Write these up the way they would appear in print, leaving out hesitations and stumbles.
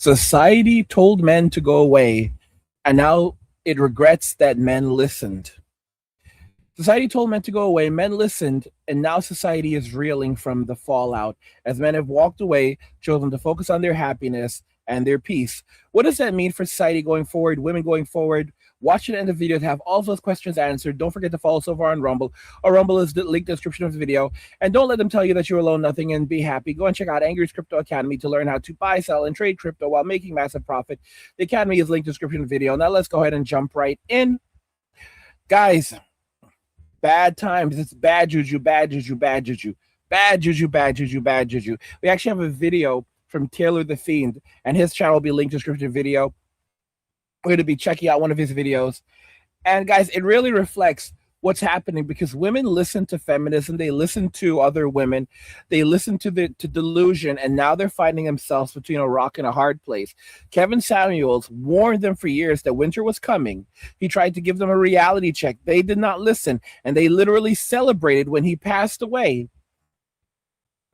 Society told men to go away, and now it regrets that men listened. Society told men to go away, men listened, and now society is reeling from the fallout as men have walked away, chosen to focus on their happiness and their peace. What does that mean for society going forward, women going forward? Watch it in the video to have all those questions answered. Don't forget to follow us over on Rumble. Our Rumble is the link in the description of the video. And don't let them tell you that you're alone, nothing, and be happy. Go and check out Angry's Crypto Academy to learn how to buy, sell, and trade crypto while making massive profit. The Academy is linked in the description of the video. Now let's go ahead and jump right in. Guys, bad times. It's bad juju, bad juju, bad juju. Bad juju, bad juju, bad juju. We actually have a video from Taylor the Fiend, and his channel will be linked in the description video. We're going to be checking out one of his videos. And guys, it really reflects what's happening because women listen to feminism. They listen to other women. They listen to delusion, and now they're finding themselves between a rock and a hard place. Kevin Samuels warned them for years that winter was coming. He tried to give them a reality check. They did not listen, and they literally celebrated when he passed away.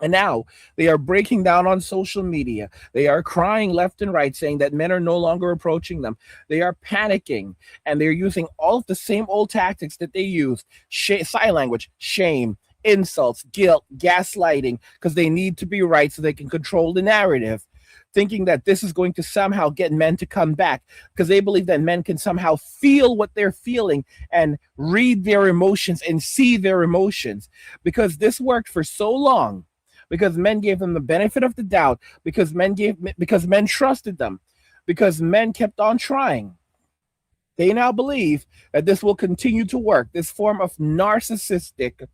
And now they are breaking down on social media. They are crying left and right, saying that men are no longer approaching them. They are panicking, and they're using all of the same old tactics that they used. Sign language, shame, insults, guilt, gaslighting, because they need to be right so they can control the narrative, thinking that this is going to somehow get men to come back because they believe that men can somehow feel what they're feeling and read their emotions and see their emotions. Because this worked for so long, because men gave them the benefit of the doubt, because men trusted them, because men kept on trying. They now believe that this will continue to work. This form of narcissistic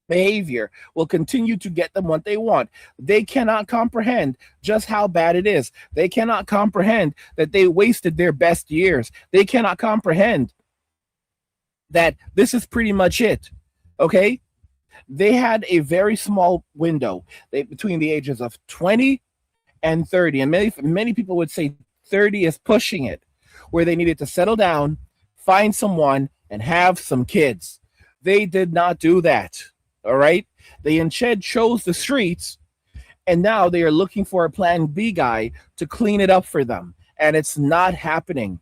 behavior will continue to get them what they want. They cannot comprehend just how bad it is. They cannot comprehend that they wasted their best years. They cannot comprehend that this is pretty much it. Okay? They had a very small window between the ages of 20 and 30. And many people would say 30 is pushing it, where they needed to settle down, find someone, and have some kids. They did not do that. All right? They instead chose the streets, and now they are looking for a plan B guy to clean it up for them. And it's not happening.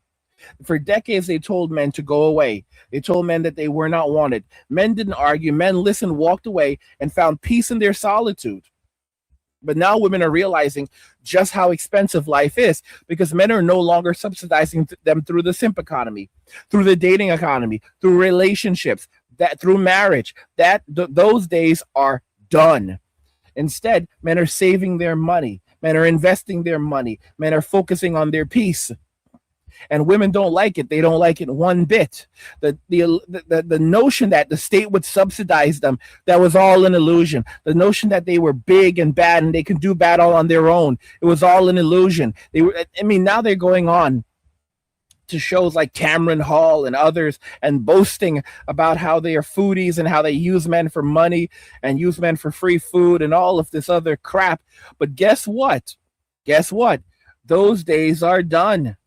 For decades, they told men to go away. They told men that they were not wanted. Men didn't argue. Men listened, walked away, and found peace in their solitude. But now women are realizing just how expensive life is because men are no longer subsidizing them through the simp economy, through the dating economy, through relationships, through marriage. Those days are done. Instead, men are saving their money. Men are investing their money. Men are focusing on their peace. And women don't like it. They don't like it one bit. The notion that the state would subsidize them, that was all an illusion. The notion that they were big and bad and they can do bad all on their own, it was all an illusion. Now they're going on to shows like Cameron Hall and others and boasting about how they are foodies and how they use men for money and use men for free food and all of this other crap. But guess what? Guess what? Those days are done.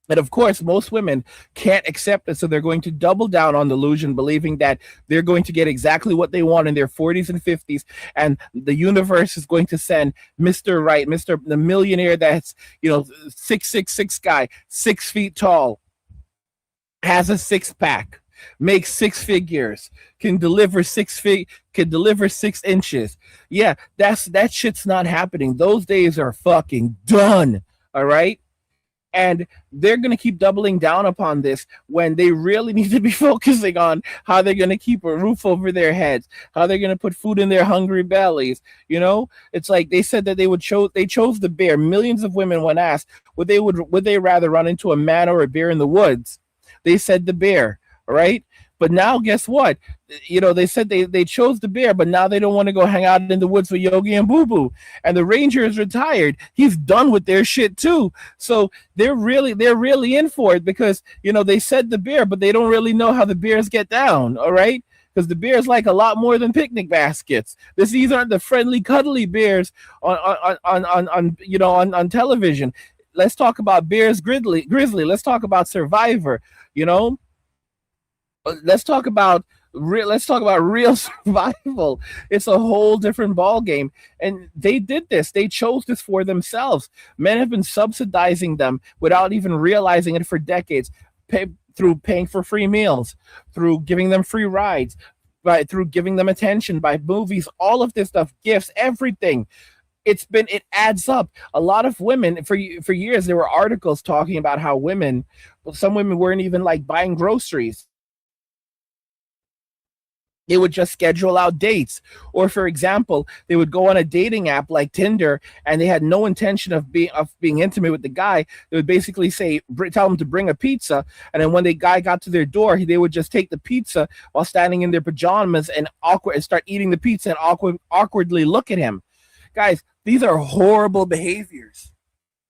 And of course, most women can't accept it, so they're going to double down on delusion, believing that they're going to get exactly what they want in their 40s and 50s, and the universe is going to send Mr. Right, the millionaire that's 6'6" guy, 6 feet tall, has a six-pack, makes six figures, can deliver 6 feet, can deliver 6 inches. Yeah, that shit's not happening. Those days are fucking done. All right. And they're going to keep doubling down upon this when they really need to be focusing on how they're going to keep a roof over their heads, how they're going to put food in their hungry bellies. It's like they said that they chose the bear. Millions of women, when asked, would they rather run into a man or a bear in the woods? They said the bear, right? But now, guess what? They said they chose the bear, but now they don't want to go hang out in the woods with Yogi and Boo Boo. And the ranger is retired. He's done with their shit too. So they're really in for it because, they said the bear, but they don't really know how the bears get down. All right. Because the bears like a lot more than picnic baskets. These aren't the friendly, cuddly bears on television. Let's talk about Bears Grizzly. Let's talk about Survivor. Let's talk about Let's talk about real survival. It's a whole different ball game, and they did this. They chose this for themselves. Men have been subsidizing them without even realizing it for decades, through paying for free meals, through giving them free rides, through giving them attention, by movies, all of this stuff, gifts, everything. It adds up. A lot of women, for years there were articles talking about how some women weren't even like buying groceries. They would just schedule out dates. Or for example, they would go on a dating app like Tinder, and they had no intention of being intimate with the guy. They would basically tell him to bring a pizza, and then when the guy got to their door, they would just take the pizza while standing in their pajamas and start eating the pizza and awkwardly look at him. Guys, these are horrible behaviors.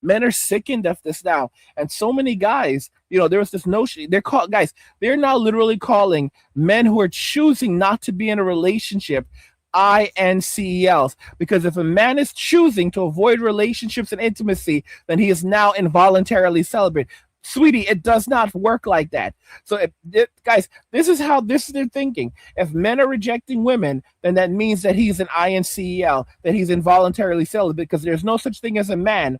Men are sickened of this now, and so many guys, there was this notion. They're now literally calling men who are choosing not to be in a relationship INCELs, because if a man is choosing to avoid relationships and intimacy, then he is now involuntarily celibate. Sweetie, it does not work like that. So, guys, this is their thinking. If men are rejecting women, then that means that he's an INCEL, that he's involuntarily celibate, because there's no such thing as a man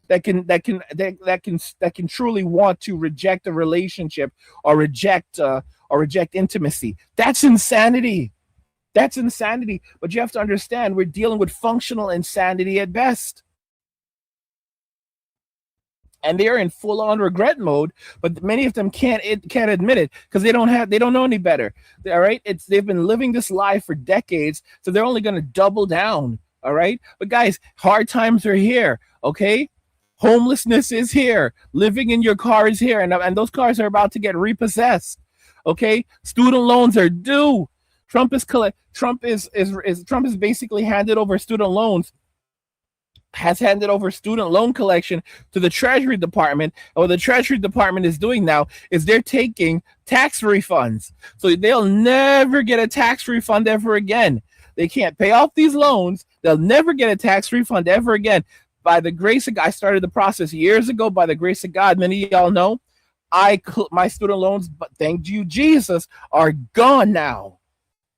that can truly want to reject a relationship or reject intimacy. That's insanity. That's insanity. But you have to understand, we're dealing with functional insanity at best. And they're in full-on regret mode, but many of them can't admit it because they don't know any better. All right, they've been living this life for decades, so they're only going to double down. All right, but guys, hard times are here. Okay, homelessness is here. Living in your car is here, and those cars are about to get repossessed. Okay, student loans are due. Trump is basically handed over student loans. Has handed over student loan collection to the Treasury Department. And what the Treasury Department is doing now is they're taking tax refunds. So they'll never get a tax refund ever again. They can't pay off these loans. They'll never get a tax refund ever again. By the grace of God, I started the process years ago. By the grace of God, many of y'all know, my student loans, but thank you, Jesus, are gone now.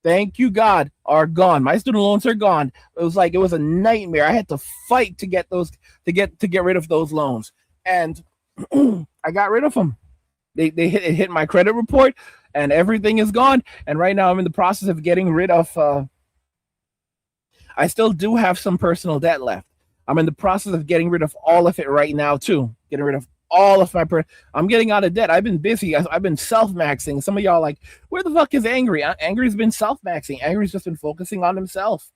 Thank you, God, are gone. My student loans are gone. It was a nightmare. I had to fight to get rid of those loans, and I got rid of them. It hit my credit report, and everything is gone. And right now, I'm in the process of getting rid of. I still do have some personal debt left. I'm in the process of getting rid of all of it right now too. Getting rid of all of I'm getting out of debt. I've been busy. I've been self-maxing. Some of y'all like, where the fuck is Angry? Angry's been self-maxing. Angry's just been focusing on himself.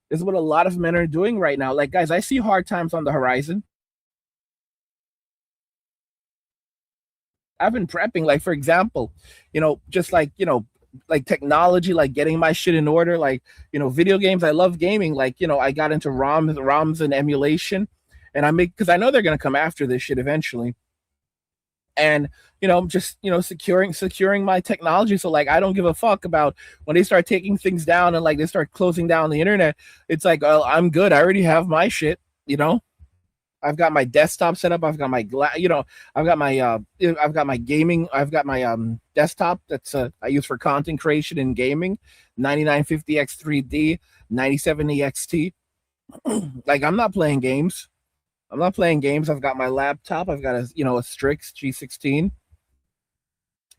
This is what a lot of men are doing right now. Like, guys, I see hard times on the horizon. I've been prepping, like, for example, just like technology, like getting my shit in order, like, video games. I love gaming. Like, I got into ROMs and emulation. And because I know they're going to come after this shit eventually. And, just, securing my technology. So, like, I don't give a fuck about when they start taking things down and, like, they start closing down the internet. It's like, oh, I'm good. I already have my shit, I've got my desktop set up. I've got my I've got my gaming. I've got my desktop that's I use for content creation and gaming, 9950X3D, 9070XT. Like, I'm not playing games. I've got my laptop. I've got a Strix G16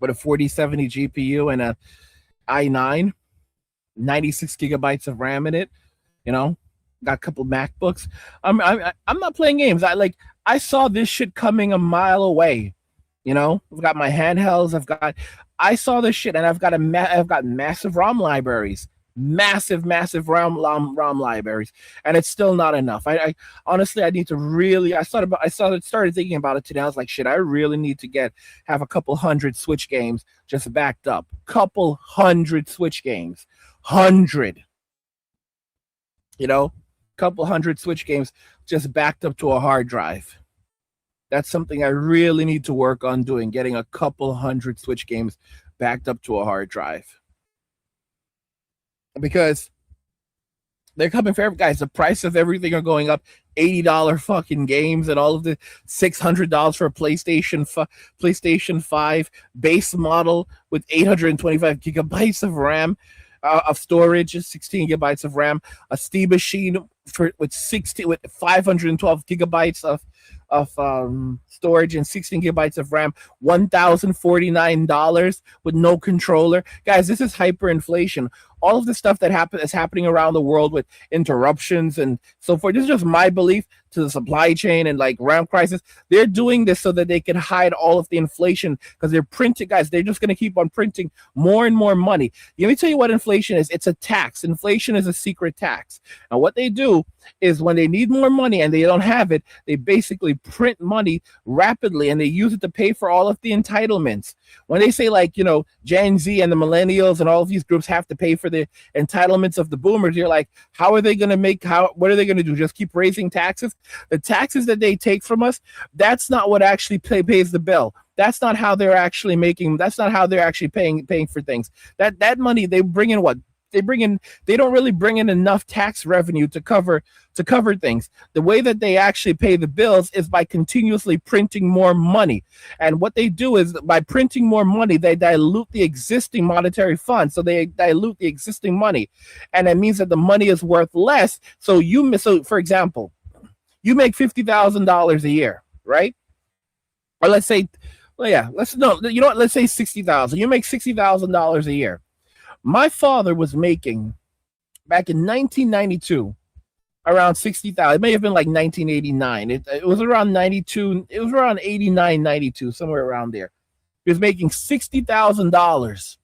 with a 4070 GPU and a i9, 96 gigabytes of RAM in it. Got a couple MacBooks. I'm not playing games. I saw this shit coming a mile away. I've got my handhelds. I saw this shit, and I've got massive ROM libraries. Massive ROM libraries, and it's still not enough. I honestly, I need to really. I started thinking about it today. I was like, shit, I really need to have a couple hundred Switch games just backed up. Couple hundred Switch games, couple hundred Switch games just backed up to a hard drive. That's something I really need to work on doing. Getting a couple hundred Switch games backed up to a hard drive. Because they're coming for guys. The price of everything are going up $80 fucking games and all of the $600 for a PlayStation 5 base model with 825 gigabytes of RAM of storage, 16 gigabytes of RAM, a Steam machine with 512 gigabytes of storage and 16 gigabytes of RAM, $1,049 with no controller. Guys, this is hyperinflation. All of the stuff that is happening around the world with interruptions and so forth. This is just my belief to the supply chain and like RAM crisis. They're doing this so that they can hide all of the inflation because they're printing, guys. They're just going to keep on printing more and more money. Let me tell you what inflation is. It's a tax. Inflation is a secret tax. And what they do is when they need more money and they don't have it, they basically print money rapidly and they use it to pay for all of the entitlements. When they say like, Gen Z and the millennials and all of these groups have to pay for the entitlements of the boomers, you're like, what are they going to do? Just keep raising taxes? The taxes that they take from us, that's not what actually pays the bill. That's not how they're actually paying for things. That money they bring in what? They don't really bring in enough tax revenue to cover things. The way that they actually pay the bills is by continuously printing more money. And what they do is by printing more money, they dilute the existing monetary fund. So they dilute the existing money. And that means that the money is worth less. So for example, you make $50,000 a year, right? Or let's say, let's say $60,000. You make $60,000 a year. My father was making, back in 1992, around $60,000. It may have been like 1989. It was around 92. It was around 89, 92, somewhere around there. He was making $60,000.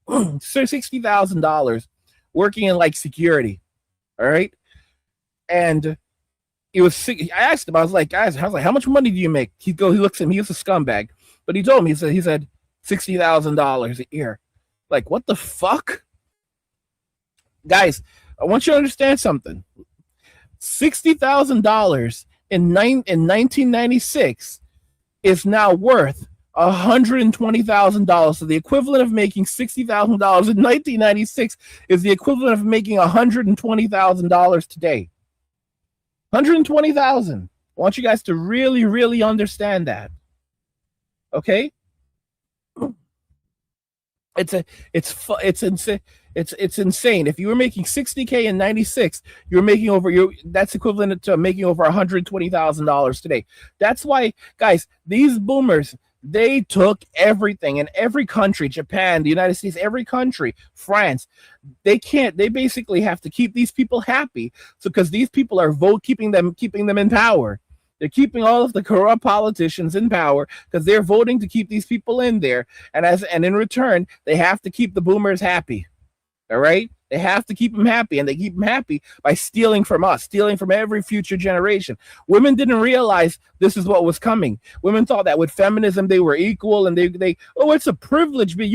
$60,000 working in like security. All right. And I asked him, I was like, how much money do you make? He looks at me, he's a scumbag. But he told me, he said $60,000 a year. Like, what the fuck? Guys, I want you to understand something. $60,000 in 1996 is now worth $120,000. So the equivalent of making $60,000 in 1996 is the equivalent of making $120,000 today. $120,000. I want you guys to really, really understand that. Okay? It's insane. If you were making $60K in 96, you're making that's equivalent to making over $120,000 today. That's why, guys, these boomers, they took everything in every country, Japan, the United States, every country, France. They basically have to keep these people happy. So because these people are keeping them in power. They're keeping all of the corrupt politicians in power because they're voting to keep these people in there. And in return, they have to keep the boomers happy. All right? They have to keep them happy, and they keep them happy by stealing from us, stealing from every future generation. Women didn't realize this is what was coming. Women thought that with feminism they were equal, and it's a privilege, but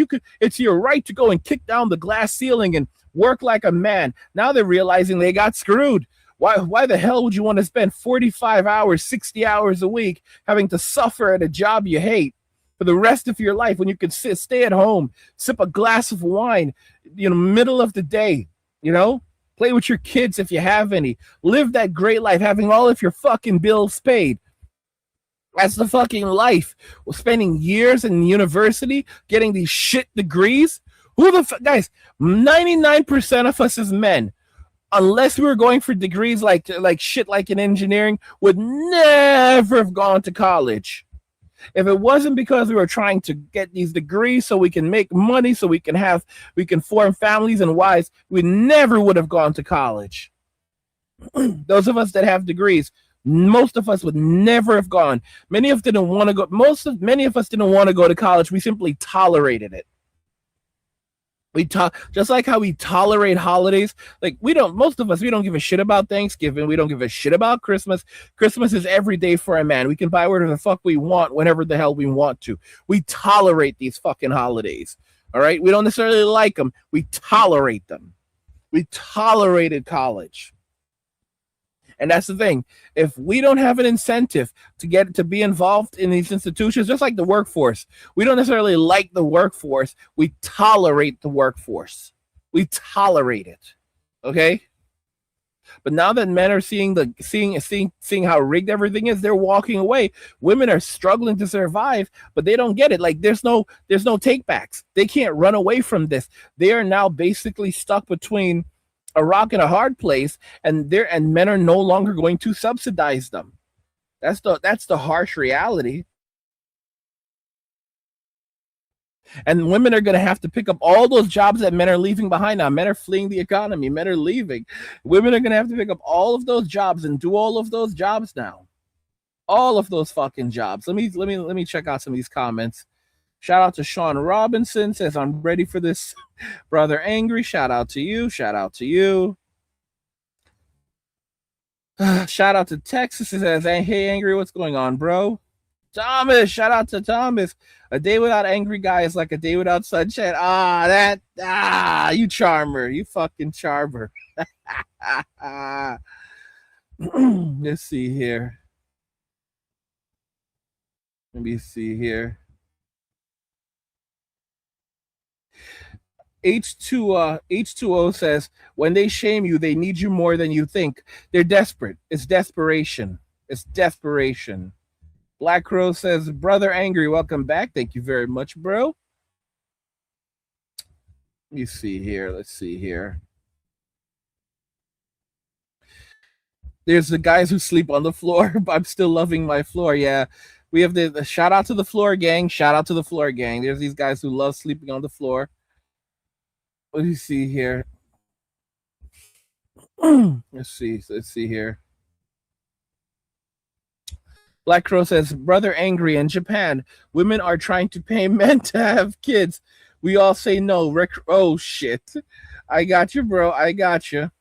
it's your right to go and kick down the glass ceiling and work like a man. Now they're realizing they got screwed. Why the hell would you want to spend 45 hours, 60 hours a week having to suffer at a job you hate for the rest of your life when you could stay at home, sip a glass of wine, middle of the day, play with your kids if you have any, live that great life, having all of your fucking bills paid. That's the fucking life. We're spending years in university getting these shit degrees. Guys, 99% of us as men, unless we were going for degrees like shit like in engineering, would never have gone to college. If it wasn't because we were trying to get these degrees so we can make money, so we can form families and wives, we never would have gone to college. Those of us that have degrees, most of us would never have gone. Many of us didn't want to go to college. We simply tolerated it. Just like how we tolerate holidays. Like most of us, we don't give a shit about Thanksgiving. We don't give a shit about Christmas. Christmas is every day for a man. We can buy whatever the fuck we want whenever the hell we want to. We tolerate these fucking holidays. All right. We don't necessarily like them. We tolerate them. We tolerated college. And that's the thing. If we don't have an incentive to be involved in these institutions, just like the workforce, we don't necessarily like the workforce. We tolerate the workforce. We tolerate it. Okay? But now that men are seeing how rigged everything is, they're walking away. Women are struggling to survive, but they don't get it. Like there's no takebacks. They can't run away from this. They are now basically stuck between a rock and a hard place, and men are no longer going to subsidize them. That's the harsh reality. And women are going to have to pick up all those jobs that men are leaving behind now. Men are fleeing the economy. Men are leaving. Women are going to have to pick up all of those jobs and do all of those jobs now. All of those fucking jobs. Let me check out some of these comments. Shout out to Sean Robinson, says I'm ready for this. Brother Angry, shout out to you. Shout out to you. Shout out to Texas, says, hey Angry, what's going on, bro? Thomas, shout out to Thomas. A day without angry guy is like a day without sunshine. You charmer. You fucking charmer. Let's see here. Let me see here. H2O says, when they shame you, they need you more than you think. They're desperate. It's desperation. It's desperation. Black Crow says, Brother Angry, welcome back. Thank you very much, bro. Let me see here. Let's see here. There's the guys who sleep on the floor, but I'm still loving my floor. Yeah. We have the shout out to the floor gang. Shout out to the floor gang. There's these guys who love sleeping on the floor. What do you see here? Let's see here. Black Crow says, Brother Angry, in Japan, women are trying to pay men to have kids. We all say no. Oh, shit. I got you, bro. I got you.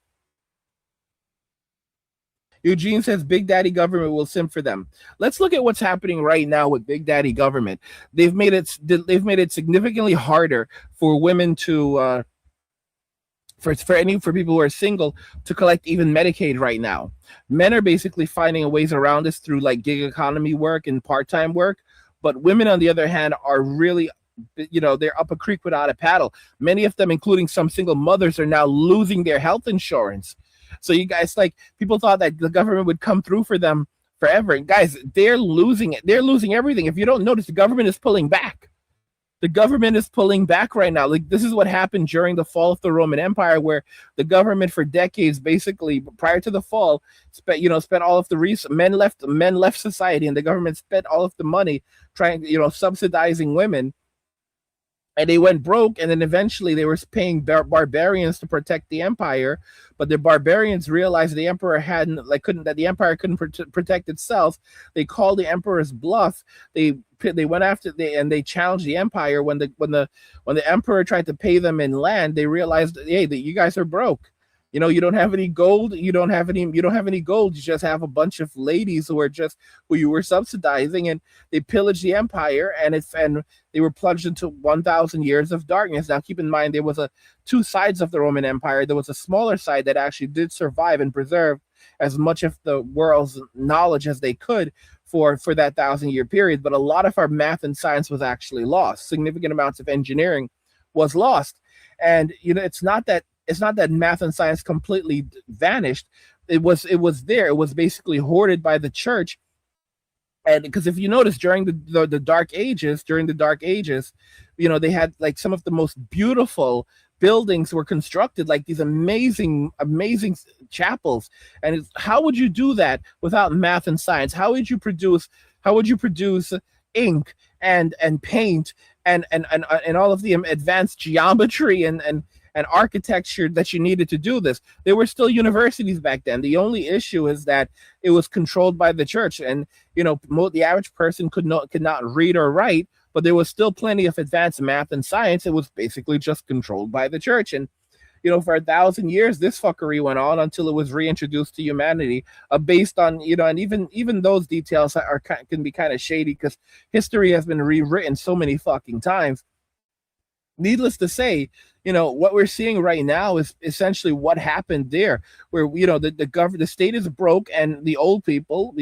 Eugene says, Big Daddy government will simp for them. Let's look at what's happening right now with Big Daddy government. They've made it significantly harder for women to for people who are single to collect even Medicaid right now. Men are basically finding ways around this through like gig economy work and part-time work, but women on the other hand are really, they're up a creek without a paddle. Many of them, including some single mothers, are now losing their health insurance. So you guys, like, people thought that the government would come through for them forever. And guys, they're losing it. They're losing everything. If you don't notice, the government is pulling back. The government is pulling back right now. Like, this is what happened during the fall of the Roman Empire, where the government for decades, basically prior to the fall, spent all of the resources. Men left society, and the government spent all of the money trying, subsidizing women. And they went broke, and then eventually they were paying barbarians to protect the empire. But the barbarians realized the emperor the empire couldn't protect itself. They called the emperor's bluff. They went after they challenged the empire. When the emperor tried to pay them in land, they realized, hey, that you guys are broke. You don't have any gold. You don't have any gold. You just have a bunch of ladies who you were subsidizing, and they pillaged the empire, and they were plunged into 1,000 years of darkness. Now, keep in mind, there was two sides of the Roman Empire. There was a smaller side that actually did survive and preserve as much of the world's knowledge as they could for that 1,000-year period. But a lot of our math and science was actually lost. Significant amounts of engineering was lost, and it's not that math and science completely vanished. It was there. It was basically hoarded by the church. And because if you notice, during the Dark Ages, they had like some of the most beautiful buildings were constructed, like these amazing chapels. And how would you do that without math and science? How would you produce ink and paint and all of the advanced geometry and architecture that you needed to do this? There were still universities back then. The only issue is that it was controlled by the church, and the average person could not read or write, but there was still plenty of advanced math and science. It was basically just controlled by the church. And for 1,000 years, this fuckery went on until it was reintroduced to humanity, based on, and even those details can be kind of shady because history has been rewritten so many fucking times. Needless to say, what we're seeing right now is essentially what happened there, where, the state is broke, and the old people,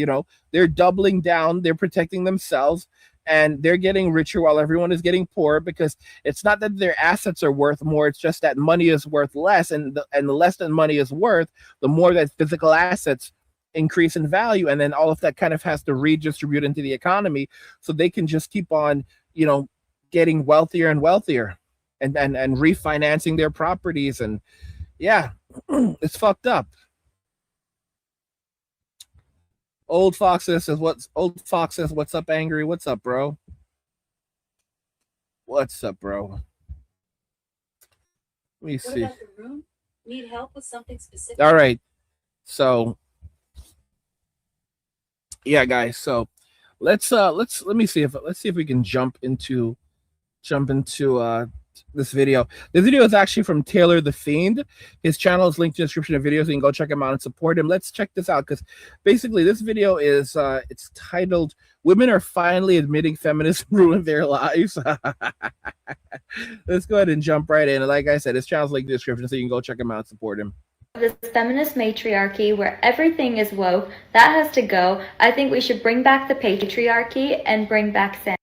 they're doubling down, they're protecting themselves. and they're getting richer while everyone is getting poorer, because it's not that their assets are worth more, it's just that money is worth less, and the less that money is worth, the more that physical assets increase in value, and then all of that kind of has to redistribute into the economy, so they can just keep on, getting wealthier and wealthier, and refinancing their properties. And yeah, it's fucked up. Old Fox says, what's up, Angry? What's up, bro? What's up, bro? Let me see. What about the room? Need help with something specific? All right. So yeah, guys. So let's see if we can jump into this video. This video is actually from Taylor the Fiend. His channel is linked in the description of videos, so you can go check him out and support him. Let's check this out, because basically this video is it's titled "Women Are Finally Admitting Feminism Ruined Their Lives." Let's go ahead and jump right in. And like I said, his channel's linked in the description, so you can go check him out and support him. This feminist matriarchy where everything is woke, that has to go. I think we should bring back the patriarchy and bring back sanity.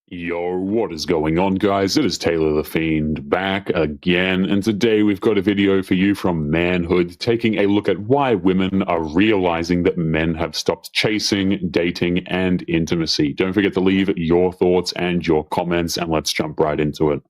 Yo, what is going on, guys? It is Taylor the Fiend back again, and today we've got a video for you from Manhood, taking a look at why women are realizing that men have stopped chasing, dating, and intimacy. Don't forget to leave your thoughts and your comments, and let's jump right into it.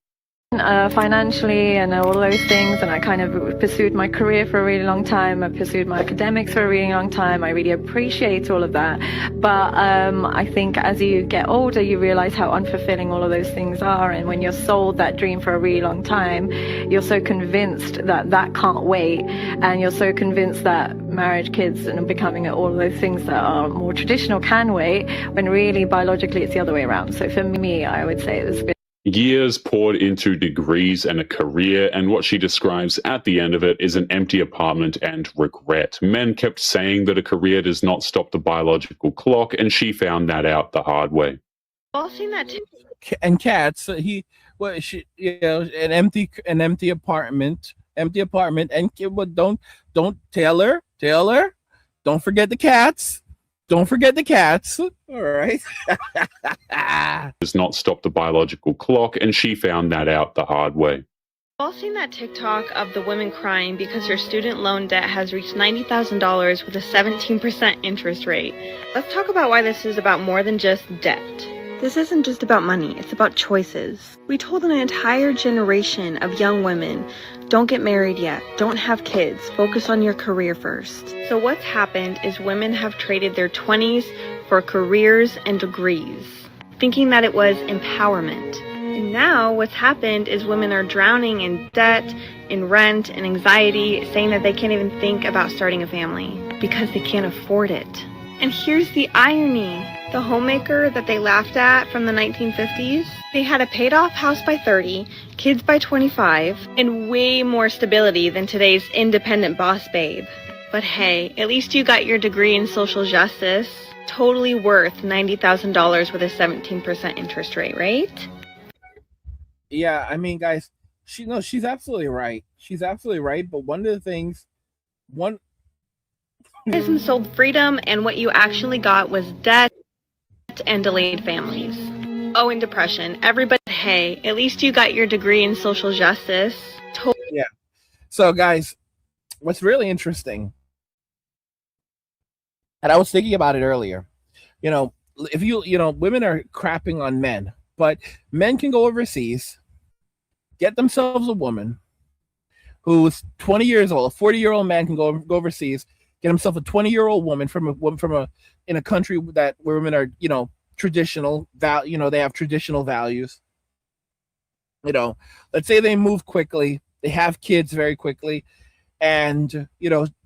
Financially and all those things, and I kind of pursued my career for a really long time. I pursued my academics for a really long time. I really appreciate all of that, but I think as you get older you realize how unfulfilling all of those things are, and when you're sold that dream for a really long time, you're so convinced that that can't wait, and you're so convinced that marriage, kids, and becoming all of those things that are more traditional can wait, when really biologically it's the other way around. So for me, I would say it's been years poured into degrees and a career, and what she describes at the end of it is an empty apartment and regret. Men kept saying that a career does not stop the biological clock, and she found that out the hard way. I've seen that too. And cats, an empty apartment, and don't Taylor, don't forget the cats. Don't forget the cats. All right. Does not stop the biological clock, and she found that out the hard way. We've all seen that TikTok of the women crying because her student loan debt has reached $90,000 with a 17% interest rate. Let's talk about why this is about more than just debt. This isn't just about money, it's about choices. We told an entire generation of young women, don't get married yet, don't have kids, focus on your career first. So what's happened is women have traded their 20s for careers and degrees, thinking that it was empowerment. And now what's happened is women are drowning in debt, in rent, and anxiety, saying that they can't even think about starting a family because they can't afford it. And here's the irony. The homemaker that they laughed at from the 1950s, they had a paid-off house by 30, kids by 25, and way more stability than today's independent boss babe. But hey, at least you got your degree in social justice. Totally worth $90,000 with a 17% interest rate, right? Yeah, I mean, guys, she's absolutely right. She's absolutely right. But one of the things, sold freedom, and what you actually got was debt and delayed families. Oh, and depression. Everybody, hey, at least you got your degree in social justice. Yeah. So, guys, what's really interesting, and I was thinking about it earlier, if women are crapping on men, but men can go overseas, get themselves a woman who's 20 years old, a 40-year-old man can go overseas, get himself a 20-year-old woman in a country where women are, traditional, they have traditional values. Let's say they move quickly, they have kids very quickly, and,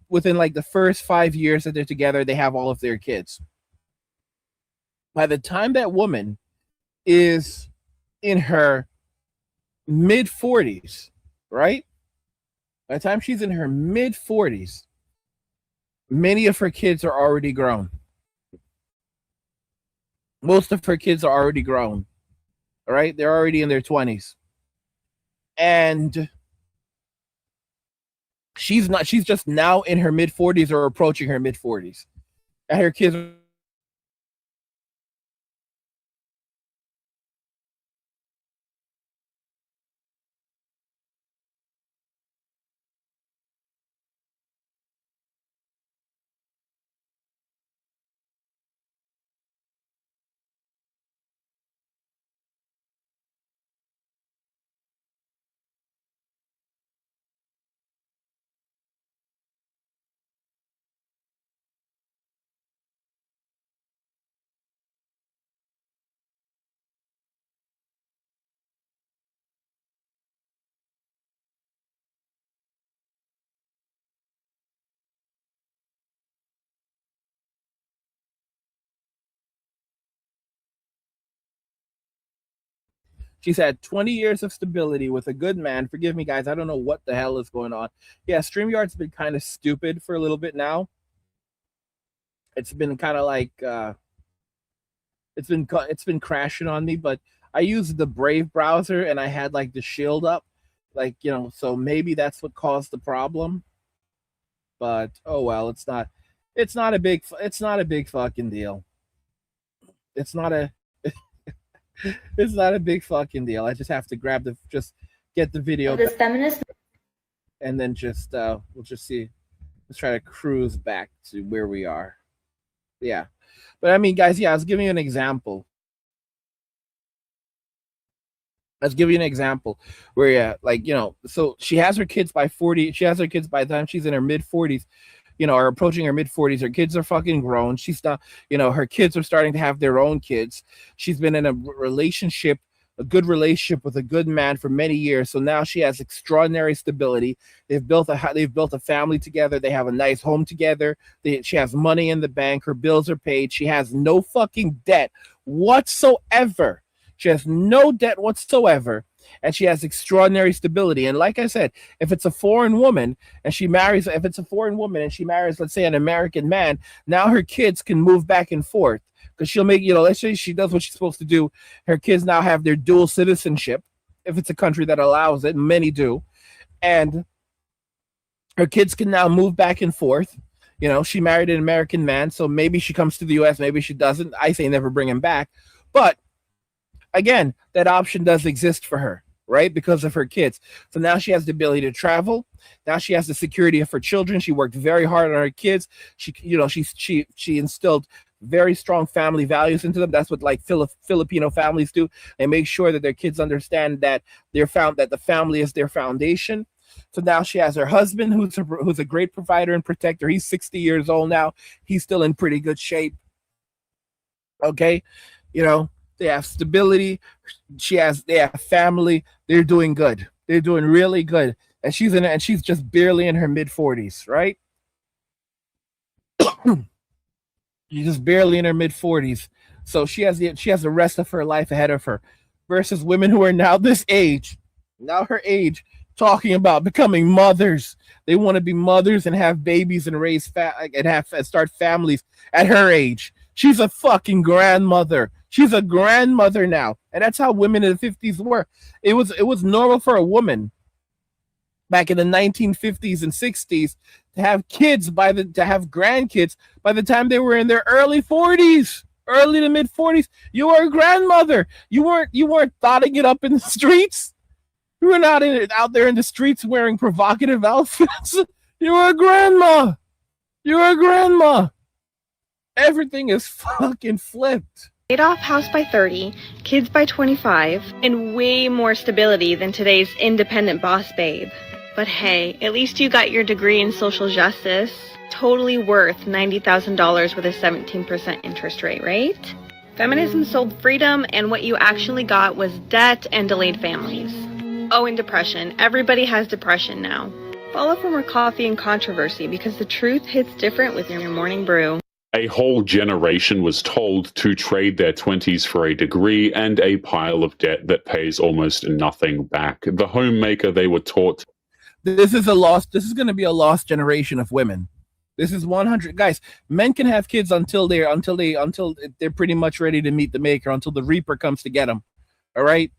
within like the first 5 years that they're together, they have all of their kids. By the time that woman is in her mid-40s, right? By the time she's in her mid-40s, many of her kids are already grown. Most of her kids are already grown. All right? They're already in their 20s. And she's just now in her mid-40s or approaching her mid-40s. And her kids She's had 20 years of stability with a good man. Forgive me, guys. I don't know what the hell is going on. Yeah, StreamYard's been kind of stupid for a little bit now. It's been kind of like it's been crashing on me. But I used the Brave browser and I had like the shield up, like so maybe that's what caused the problem. But oh well, it's not a big fucking deal. It's not a it's not a big fucking deal. I just have to just get the video This feminist and then just we'll just see. Let's try to cruise back to where we are. Yeah. But I mean, guys, yeah, I was giving you an example. Let's give you an example where, yeah, like, so she has her kids by 40. She has her kids by the time she's in her mid 40s, or approaching her mid 40s. Her kids are fucking grown. She's not, her kids are starting to have their own kids. She's been in a good relationship with a good man for many years. So now she has extraordinary stability. They've built a family together. They have a nice home together. She has money in the bank. Her bills are paid. She has no fucking debt whatsoever. She has no debt whatsoever, and she has extraordinary stability. And like I said, if it's a foreign woman and she marries, let's say, an American man, now her kids can move back and forth because she'll make, let's say she does what she's supposed to do. Her kids now have their dual citizenship, if it's a country that allows it. Many do. And her kids can now move back and forth. She married an American man, so maybe she comes to the U.S., maybe she doesn't. I say never bring him back. But again, that option does exist for her, right? Because of her kids. So now she has the ability to travel. Now she has the security of her children. She worked very hard on her kids. She instilled very strong family values into them. That's what like Filipino families do. They make sure that their kids understand that that the family is their foundation. So now she has her husband, who's a great provider and protector. He's 60 years old now. He's still in pretty good shape. Okay, they have stability. They have family. They're doing good. They're doing really good. And she's just barely in her mid 40s, right? She's just barely in her mid 40s. So she has the rest of her life ahead of her. Versus women who are now her age, talking about becoming mothers. They want to be mothers and have babies and start families at her age. She's a fucking grandmother. She's a grandmother now. And that's how women in the 50s were. It was normal for a woman back in the 1950s and 60s to have grandkids by the time they were in their early 40s, early to mid 40s. You were a grandmother. You weren't thotting it up in the streets. You were not out there in the streets wearing provocative outfits. You were a grandma. You were a grandma. Everything is fucking flipped. Paid off house by 30, kids by 25, and way more stability than today's independent boss babe. But hey, at least you got your degree in social justice. Totally worth $90,000 with a 17% interest rate, right? Feminism sold freedom, and what you actually got was debt and delayed families. Oh, and depression. Everybody has depression now. Follow for more coffee and controversy because the truth hits different with your morning brew. A whole generation was told to trade their 20s for a degree and a pile of debt that pays almost nothing back. The homemaker they were taught. This is going to be a lost generation of women. This is 100 guys. Men can have kids until they're pretty much ready to meet the maker, until the reaper comes to get them. All right.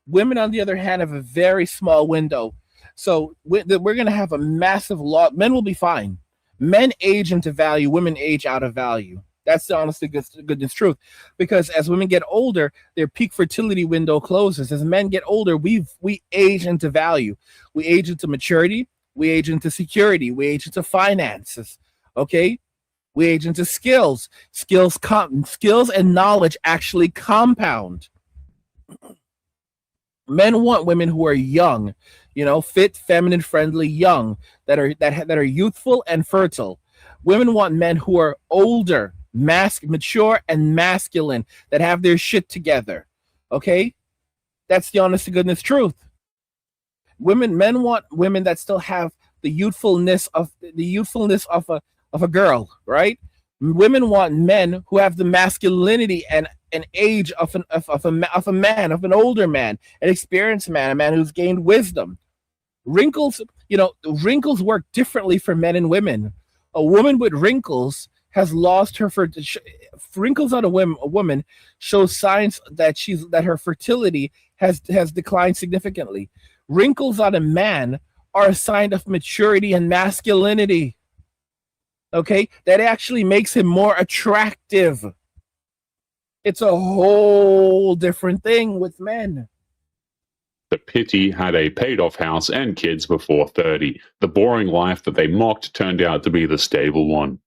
Women, on the other hand, have a very small window. So we're going to have a massive loss. Men will be fine. Men age into value, women age out of value. That's the honest to goodness truth. Because as women get older, their peak fertility window closes. As men get older, we age into value. We age into maturity. We age into security. We age into finances. Okay? We age into skills. Skills and knowledge actually compound. Men want women who are young, fit, feminine, friendly, young, that are youthful and fertile. Women want men who are older, mature and masculine, that have their shit together. Okay? That's the honest to goodness truth. Men want women that still have the youthfulness of a girl, right? Women want men who have the masculinity and an age of an older man, an experienced man, a man who's gained wisdom. Wrinkles, wrinkles work differently for men and women. A woman with wrinkles has lost her wrinkles on a woman shows signs that her fertility has declined significantly. Wrinkles on a man are a sign of maturity and masculinity. Okay, that actually makes him more attractive. It's a whole different thing with men. The pity had a paid-off house and kids before 30. The boring life that they mocked turned out to be the stable one.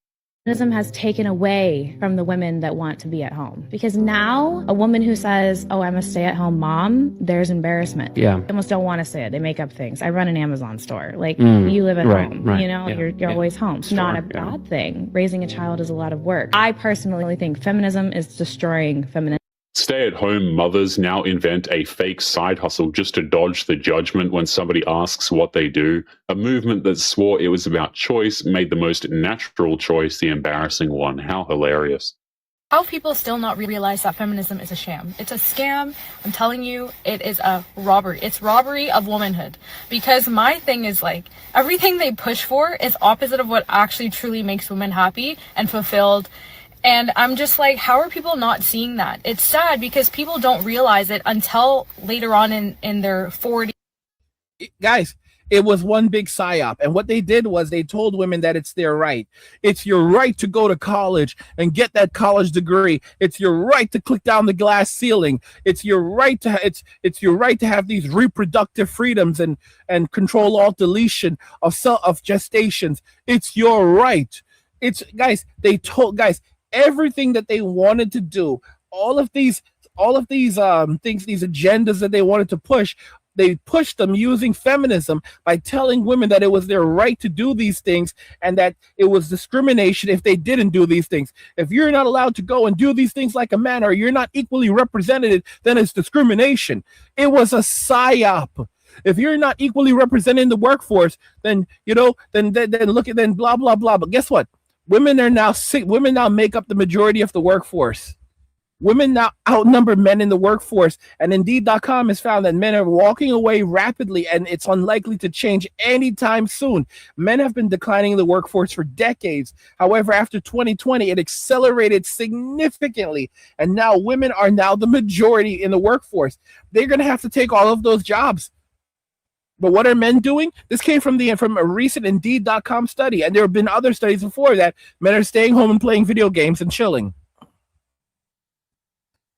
Feminism has taken away from the women that want to be at home. Because now, a woman who says, oh, I'm a stay-at-home mom, there's embarrassment. Yeah. They almost don't want to say it. They make up things. I run an Amazon store. Like, you live at home. Right, you're always home. It's not a bad thing. Raising a child is a lot of work. I personally think feminism is destroying feminism. Stay-at-home mothers now invent a fake side hustle just to dodge the judgment when somebody asks what they do. A movement that swore it was about choice made the most natural choice the embarrassing one. How hilarious. How people still not realize that feminism is a sham. It's a scam. I'm telling you, it is a robbery. It's robbery of womanhood. Because my thing is like, everything they push for is opposite of what actually truly makes women happy and fulfilled. And I'm just like, how are people not seeing that? It's sad because people don't realize it until later on in their 40s. Guys, it was one big psyop. And what they did was they told women that it's their right. It's your right to go to college and get that college degree. It's your right to click down the glass ceiling. It's your right to it's your right to have these reproductive freedoms and control alt deletion of gestations. It's your right. They told everything that they wanted to do, all of these things, these agendas that they wanted to push, they pushed them using feminism by telling women that it was their right to do these things and that it was discrimination if they didn't do these things. If you're not allowed to go and do these things like a man, or you're not equally represented, then it's discrimination. It was a psyop. If you're not equally represented in the workforce, then then blah blah blah. But guess what? Women now make up the majority of the workforce. Women now outnumber men in the workforce, and Indeed.com has found that men are walking away rapidly, and it's unlikely to change anytime soon. Men have been declining in the workforce for decades. However, after 2020, it accelerated significantly, and now women are now the majority in the workforce. They're going to have to take all of those jobs. But what are men doing? This came from a recent Indeed.com study, and there have been other studies before that. Men are staying home and playing video games and chilling.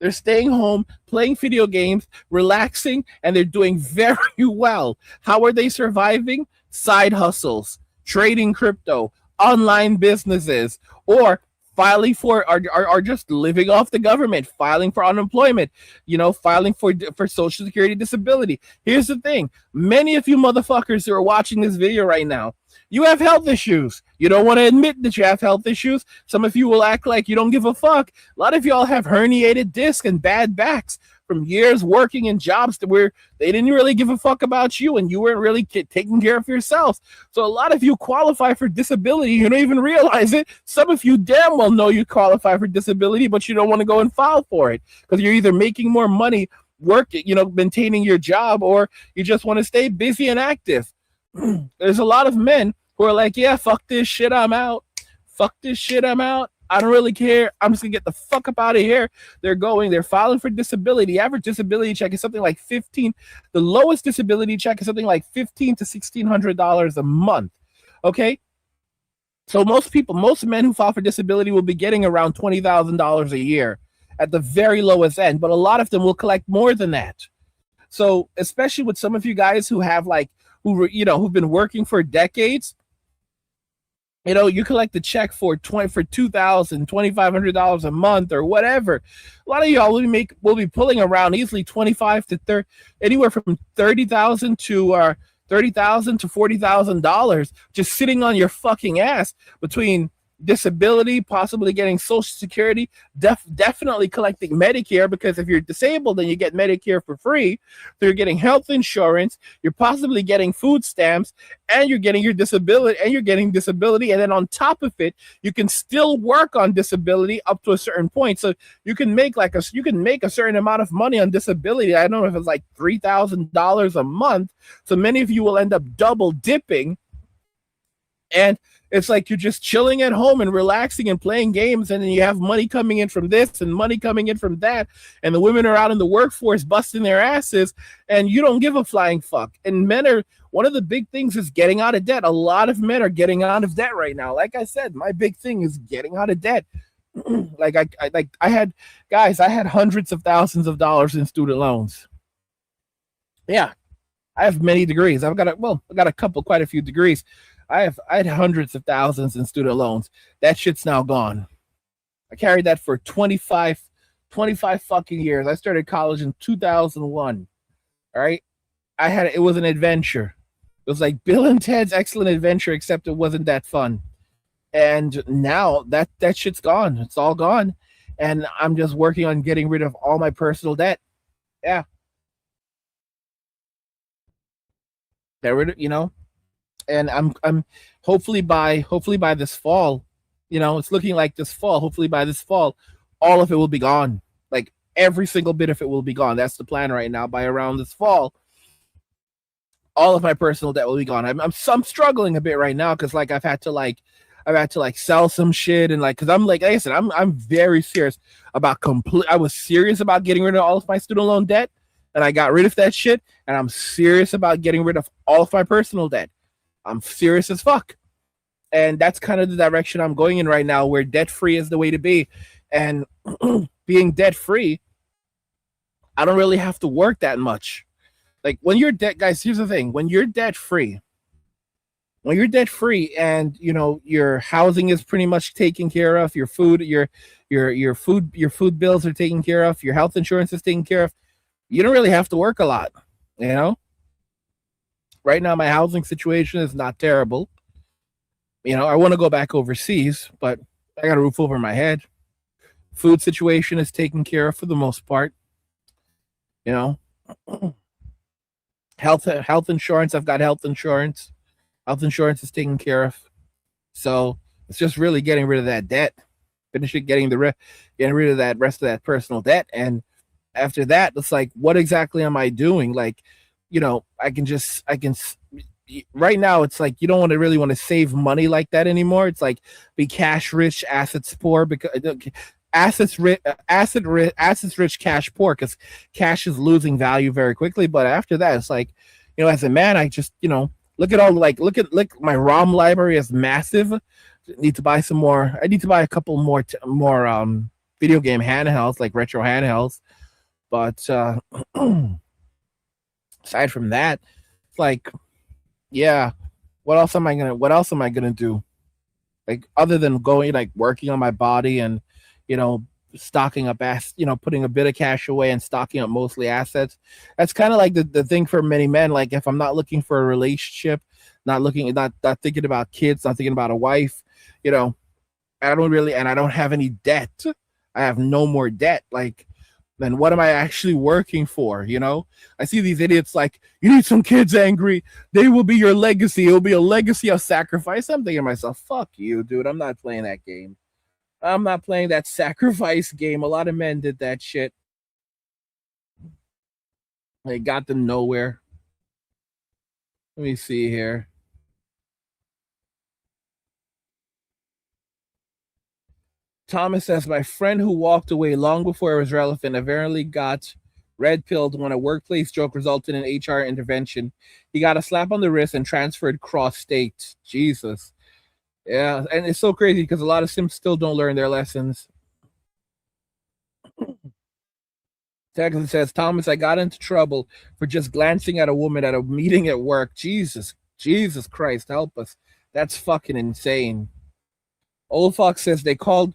They're staying home, playing video games, relaxing, and they're doing very well. How are they surviving? Side hustles, trading crypto, online businesses, or filing for are just living off the government, filing for unemployment, filing for Social Security disability. Here's the thing. Many of you motherfuckers who are watching this video right now, you have health issues. You don't want to admit that you have health issues. Some of you will act like you don't give a fuck. A lot of y'all have herniated discs and bad backs from years working in jobs where they didn't really give a fuck about you and you weren't really taking care of yourselves. So a lot of you qualify for disability. You don't even realize it. Some of you damn well know you qualify for disability, but you don't want to go and file for it because you're either making more money working, maintaining your job, or you just want to stay busy and active. There's a lot of men who are like, yeah, fuck this shit, I'm out. Fuck this shit, I'm out. I don't really care. I'm just going to get the fuck up out of here. They're filing for disability. The average disability check is something like the lowest disability check is something like $1,500 to $1,600 a month. Okay? So most men who file for disability will be getting around $20,000 a year at the very lowest end, but a lot of them will collect more than that. So especially with some of you guys who have who've been working for decades, you collect the check for $2,000, $2,500 a month or whatever. A lot of y'all will be pulling around easily $25,000 to $30,000, anywhere from $30,000 to $40,000 just sitting on your fucking ass between disability, possibly getting Social Security, definitely collecting Medicare, because if you're disabled, then you get Medicare for free. So you're getting health insurance, you're possibly getting food stamps, and you're getting your disability, and then on top of it, you can still work on disability up to a certain point. So you can make a certain amount of money on disability. I don't know if it's like $3,000 a month. So many of you will end up double dipping, and it's like you're just chilling at home and relaxing and playing games, and then you have money coming in from this and money coming in from that, and the women are out in the workforce busting their asses, and you don't give a flying fuck. And men are, one of the big things is getting out of debt. A lot of men are getting out of debt right now. Like I said, my big thing is getting out of debt. I had hundreds of thousands of dollars in student loans. Yeah, I have many degrees. I got quite a few degrees. I had hundreds of thousands in student loans. That shit's now gone. I carried that for 25 fucking years. I started college in 2001. All right. It was an adventure. It was like Bill and Ted's Excellent Adventure, except it wasn't that fun. And now that shit's gone. It's all gone. And I'm just working on getting rid of all my personal debt. Yeah. Get rid of, and I'm hopefully by this fall, it's looking like this fall, hopefully by this fall, all of it will be gone. Like every single bit of it will be gone. That's the plan right now. By around this fall, all of my personal debt will be gone. I'm struggling a bit right now because I've had to sell some shit, and because like I said, I'm very serious about I was serious about getting rid of all of my student loan debt, and I got rid of that shit, and I'm serious about getting rid of all of my personal debt. I'm serious as fuck. And that's kind of the direction I'm going in right now, where debt-free is the way to be. And being debt-free, I don't really have to work that much. Like when you're guys, here's the thing. When you're debt-free and your housing is pretty much taken care of, your food bills are taken care of, your health insurance is taken care of, you don't really have to work a lot, Right now, my housing situation is not terrible. I want to go back overseas, but I got a roof over my head. Food situation is taken care of for the most part. Health insurance. I've got health insurance. Health insurance is taken care of. So it's just really getting rid of that debt. Getting rid of that rest of that personal debt, and after that, it's like, what exactly am I doing? Like, right now it's like you don't really want to save money like that anymore. It's like be cash rich, assets poor, because assets rich, cash poor, because cash is losing value very quickly. But after that, it's like, as a man, I just, look at my ROM library is massive. I need to buy a couple more video game handhelds, like retro handhelds. But aside from that, it's like, yeah, what else am I gonna do? Like, other than going, working on my body and, stocking up putting a bit of cash away and stocking up mostly assets. That's kind of like the thing for many men. Like, if I'm not looking for a relationship, not thinking about kids, not thinking about a wife, I don't have any debt. I have no more debt. Like, then what am I actually working for? I see these idiots like, you need some kids, angry. They will be your legacy. It will be a legacy of sacrifice. I'm thinking to myself, fuck you, dude. I'm not playing that game. I'm not playing that sacrifice game. A lot of men did that shit. It got them nowhere. Let me see here. Thomas says, my friend who walked away long before it was relevant apparently got red pilled when a workplace joke resulted in HR intervention. He got a slap on the wrist and transferred cross states. Jesus. Yeah, and it's so crazy because a lot of Sims still don't learn their lessons. Texas says, Thomas, I got into trouble for just glancing at a woman at a meeting at work. Jesus Christ, help us. That's fucking insane. Old Fox says, they call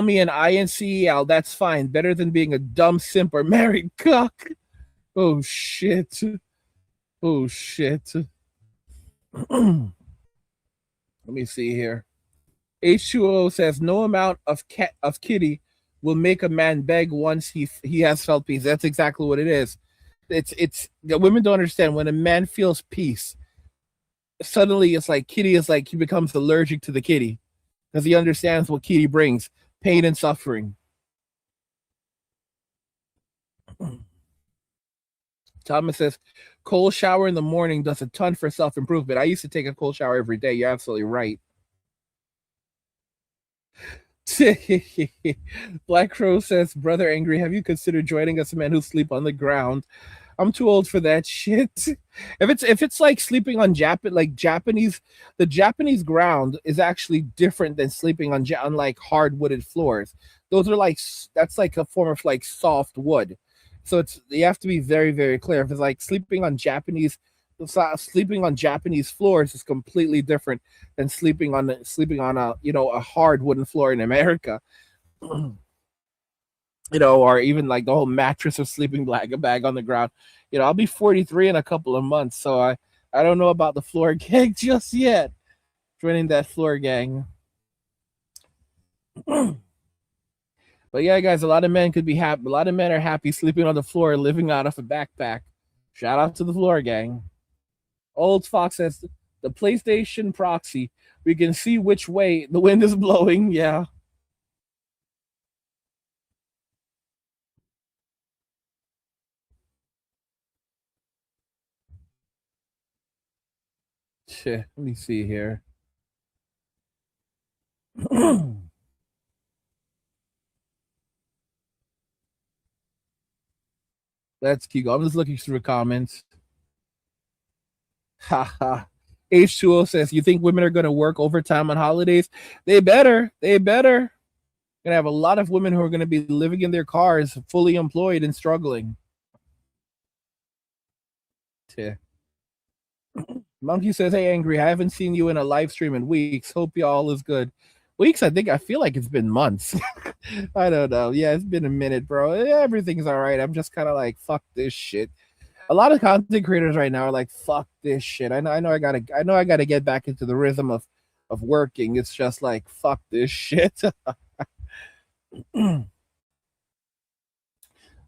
me an INCEL. That's fine. Better than being a dumb simp or married cock. Oh, shit. Oh, shit. Let me see here. H2O says no amount of kitty will make a man beg once he has felt peace. That's exactly what it is. It's the women don't understand when a man feels peace. Suddenly, it's like kitty is like he becomes allergic to the kitty because he understands what kitty brings: pain and suffering. Thomas says, cold shower in the morning does a ton for self-improvement. I used to take a cold shower every day. You're absolutely right. Black Crow says, Brother Angry, have you considered joining us men who sleep on the ground? I'm too old for that shit. If it's like sleeping on Japanese, the Japanese ground is actually different than sleeping on like hard wooded floors. Those are like that's like a form of like soft wood. So you have to be very, very clear. If it's like sleeping on Japanese floors is completely different than sleeping on a hard wooden floor in America. Or even like the whole mattress of sleeping bag on the ground. I'll be 43 in a couple of months, so I don't know about the floor gang just yet. Joining that floor gang. But yeah, guys, a lot of men could be happy. A lot of men are happy sleeping on the floor, living out of a backpack. Shout out to the floor gang. Old Fox says the PlayStation proxy. We can see which way the wind is blowing. Yeah. Shit, let me see here. Let's keep going. I'm just looking through the comments. Haha. H2O says, you think women are going to work overtime on holidays? They better. Going to have a lot of women who are going to be living in their cars, fully employed and struggling. Yeah. Monkey says, hey, Angry, I haven't seen you in a live stream in weeks. Hope you all is good. Weeks? I feel like it's been months. I don't know. Yeah, it's been a minute, bro. Everything's all right. I'm just kind of like, fuck this shit. A lot of content creators right now are like, fuck this shit. I know I gotta get back into the rhythm of working. It's just like, fuck this shit.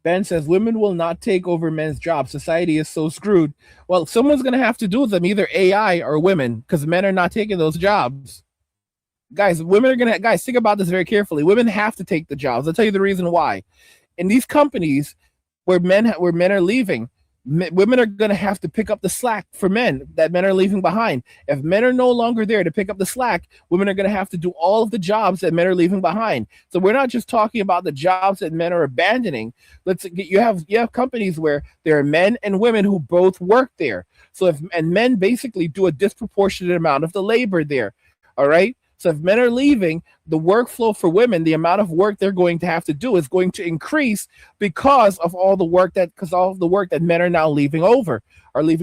Ben says women will not take over men's jobs. Society is so screwed. Well, someone's gonna have to do them, either AI or women, because men are not taking those jobs. Guys, think about this very carefully. Women have to take the jobs. I'll tell you the reason why. In these companies where men are leaving, women are going to have to pick up the slack for men that men are leaving behind. If men are no longer there to pick up the slack, women are going to have to do all of the jobs that men are leaving behind. So we're not just talking about the jobs that men are abandoning. You have companies where there are men and women who both work there. So and men basically do a disproportionate amount of the labor there. All right. So if men are leaving, the workflow for women, the amount of work they're going to have to do is going to increase because of all the work that men are now leaving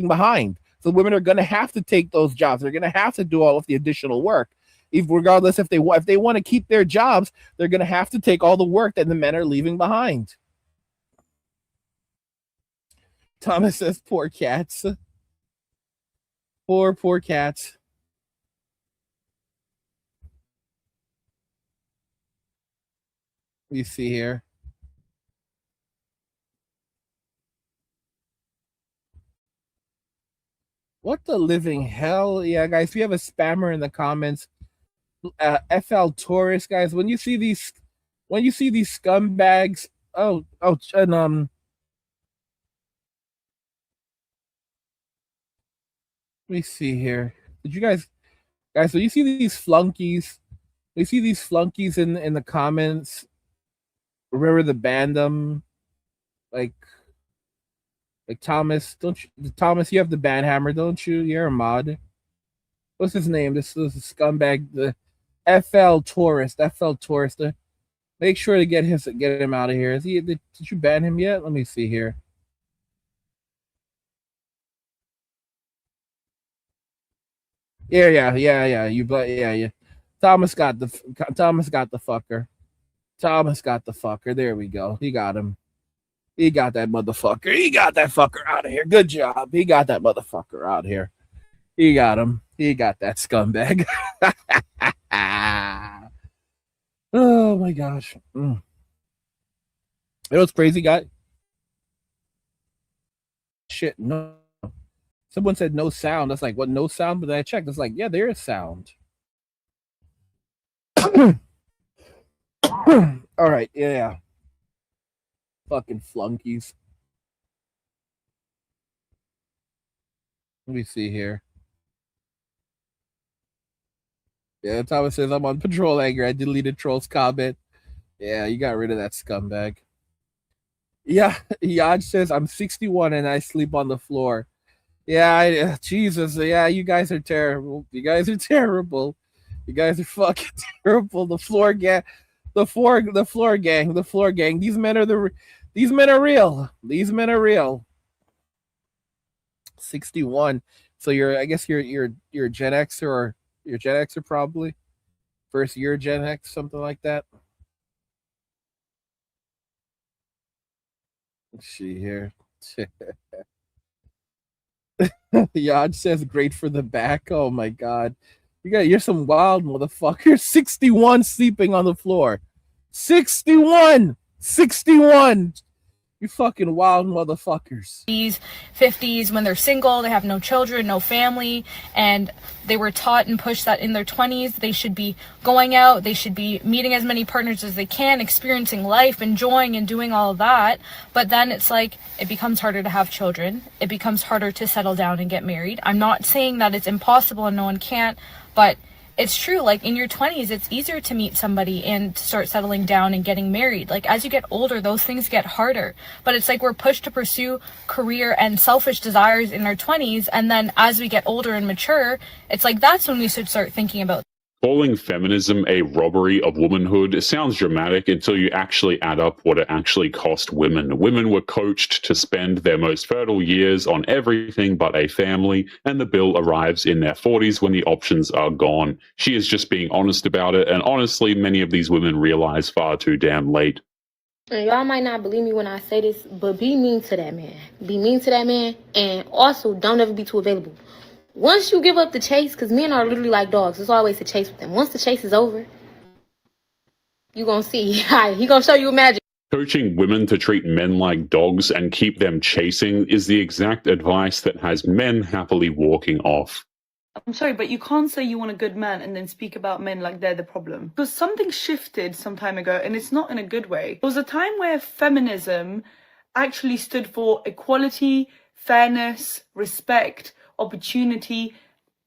behind. So women are going to have to take those jobs. They're going to have to do all of the additional work. Regardless if they want to keep their jobs, they're going to have to take all the work that the men are leaving behind. Thomas says, poor cats. Poor cats. You see here. What the living hell? Yeah, guys, we have a spammer in the comments. FL Taurus, guys, when you see these scumbags, and let me see here. Did you guys, when you see these flunkies, in the comments, remember the bandum, like Thomas, Thomas, you have the ban hammer, don't you? You're a mod. What's his name? This is a scumbag, the FL Taurus. Make sure to get him out of here. Did you ban him yet? Let me see here. Yeah. Yeah. Thomas got the fucker. There we go. He got him. He got that motherfucker. He got that fucker out of here. Good job. He got that motherfucker out here. He got him. He got that scumbag. Oh my gosh. You know what's crazy, guy? Shit, no. Someone said no sound. That's like, what, no sound? But then I checked. It's like, yeah, there is sound. All right, yeah. Fucking flunkies. Let me see here. Yeah, Thomas says, I'm on patrol anger. I deleted Troll's comment. Yeah, you got rid of that scumbag. Yeah, Yaj says, I'm 61 and I sleep on the floor. Yeah, Jesus. Yeah, you guys are terrible. You guys are terrible. You guys are fucking terrible. The floor gang. The floor gang. The floor gang. These men are real. These men are real. 61. So I guess you're a Gen Xer, or you're Gen Xer probably. First year Gen X, something like that. Let's see here. Yaj says great for the back. Oh my god. You're some wild motherfucker. 61 sleeping on the floor. 61. You fucking wild motherfuckers. 50s, when they're single, they have no children, no family, and they were taught and pushed that in their 20s they should be going out, they should be meeting as many partners as they can, experiencing life, enjoying and doing all of that. But then it's like, it becomes harder to have children. It becomes harder to settle down and get married. I'm not saying that it's impossible and no one can't, but it's true. Like, in your 20s, it's easier to meet somebody and to start settling down and getting married. Like, as you get older, those things get harder. But it's like we're pushed to pursue career and selfish desires in our 20s. And then as we get older and mature, it's like that's when we should start thinking about. Calling feminism a robbery of womanhood sounds dramatic until you actually add up what it actually cost women. Women were coached to spend their most fertile years on everything but a family, and the bill arrives in their 40s when the options are gone. She is just being honest about it, and honestly, many of these women realize far too damn late. And y'all might not believe me when I say this, but be mean to that man. Be mean to that man, and also don't ever be too available. Once you give up the chase, because men are literally like dogs, there's always a chase with them. Once the chase is over, you're going to see. He going to show you magic. Coaching women to treat men like dogs and keep them chasing is the exact advice that has men happily walking off. I'm sorry, but you can't say you want a good man and then speak about men like they're the problem. Because something shifted some time ago, and it's not in a good way. There was a time where feminism actually stood for equality, fairness, respect, opportunity,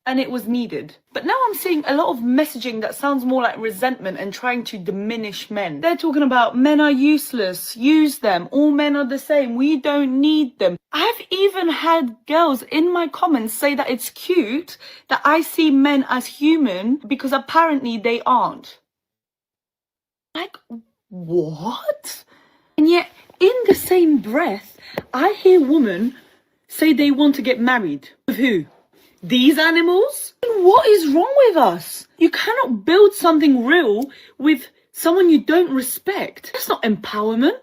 and it was needed. But now I'm seeing a lot of messaging that sounds more like resentment and trying to diminish men. They're talking about men are useless, use them, all men are the same, we don't need them. I've even had girls in my comments say that it's cute that I see men as human because apparently they aren't. Like, what? And yet, in the same breath, I hear women say they want to get married. With who? These animals? What is wrong with us? You cannot build something real with someone you don't respect. That's not empowerment.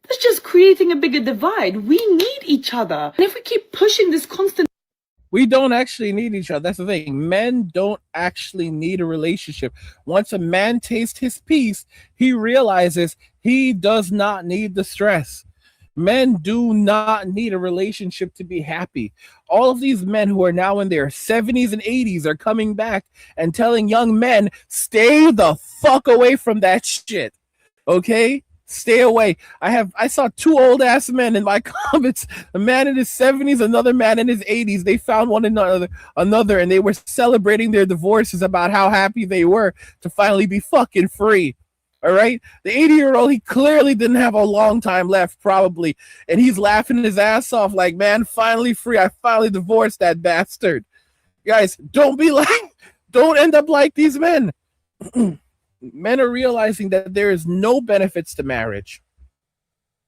That's just creating a bigger divide. We need each other. And if we keep pushing this constant... We don't actually need each other. That's the thing. Men don't actually need a relationship. Once a man tastes his peace, he realizes he does not need the stress. Men do not need a relationship to be happy. All of these men who are now in their 70s and 80s are coming back and telling young men, stay the fuck away from that shit. Okay? Stay away. I saw two old ass men in my comments. A man in his 70s, another man in his 80s. They found one another, and they were celebrating their divorces about how happy they were to finally be fucking free. All right, the 80-year-old, he clearly didn't have a long time left, probably, and he's laughing his ass off like, man, finally free. I finally divorced that bastard. Guys, don't end up like these men. Men are realizing that there is no benefits to marriage.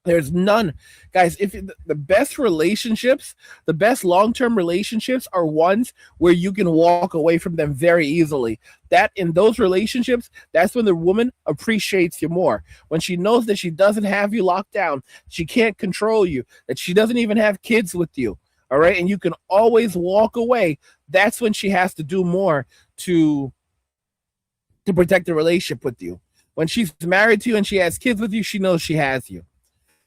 There's none. Guys, if the best relationships, the best long-term relationships are ones where you can walk away from them very easily. That in those relationships, that's when the woman appreciates you more. When she knows that she doesn't have you locked down, she can't control you, that she doesn't even have kids with you. All right. And you can always walk away. That's when she has to do more to protect the relationship with you. When she's married to you and she has kids with you, she knows she has you.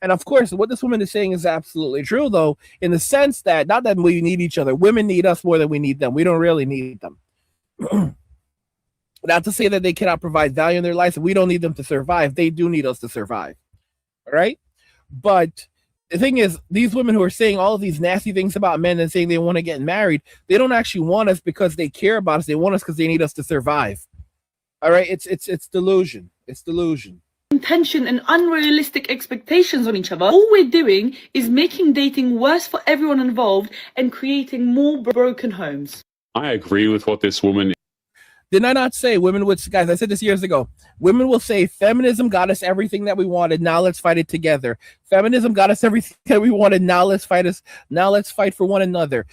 And of course, what this woman is saying is absolutely true, though, in the sense that not that we need each other. Women need us more than we need them. We don't really need them. Not to say that they cannot provide value in their lives. We don't need them to survive. They do need us to survive. All right? But the thing is, these women who are saying all of these nasty things about men and saying they want to get married, they don't actually want us because they care about us. They want us because they need us to survive. All right? It's delusion. It's delusion. Intention and unrealistic expectations on each other. All we're doing is making dating worse for everyone involved and creating more broken homes. I agree with what this woman. Did I not say women would, guys, I said this years ago, women will say feminism got us everything that we wanted, now let's fight it together. Feminism got us everything that we wanted, now let's fight for one another.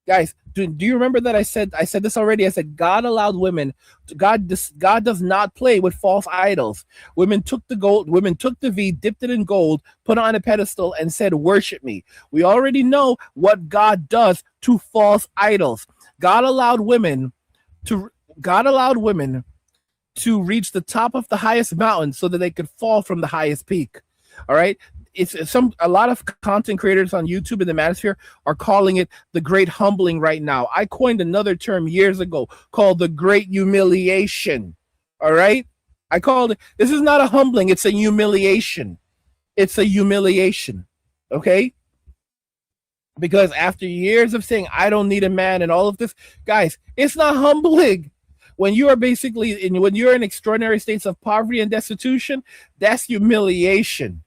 Guys, do you remember that I said this already? I said God allowed women, God does not play with false idols. Women took the gold, women took the V, dipped it in gold, put it on a pedestal and said, worship me. We already know what God does to false idols. God allowed women to reach the top of the highest mountain so that they could fall from the highest peak. All right. A lot of content creators on YouTube in the manosphere are calling it the great humbling right now. I coined another term years ago called the great humiliation. All right. I called it, this is not a humbling. It's a humiliation. It's a humiliation. Okay. Because after years of saying, I don't need a man and all of this, guys, it's not humbling. When you are when you're in extraordinary states of poverty and destitution, that's humiliation.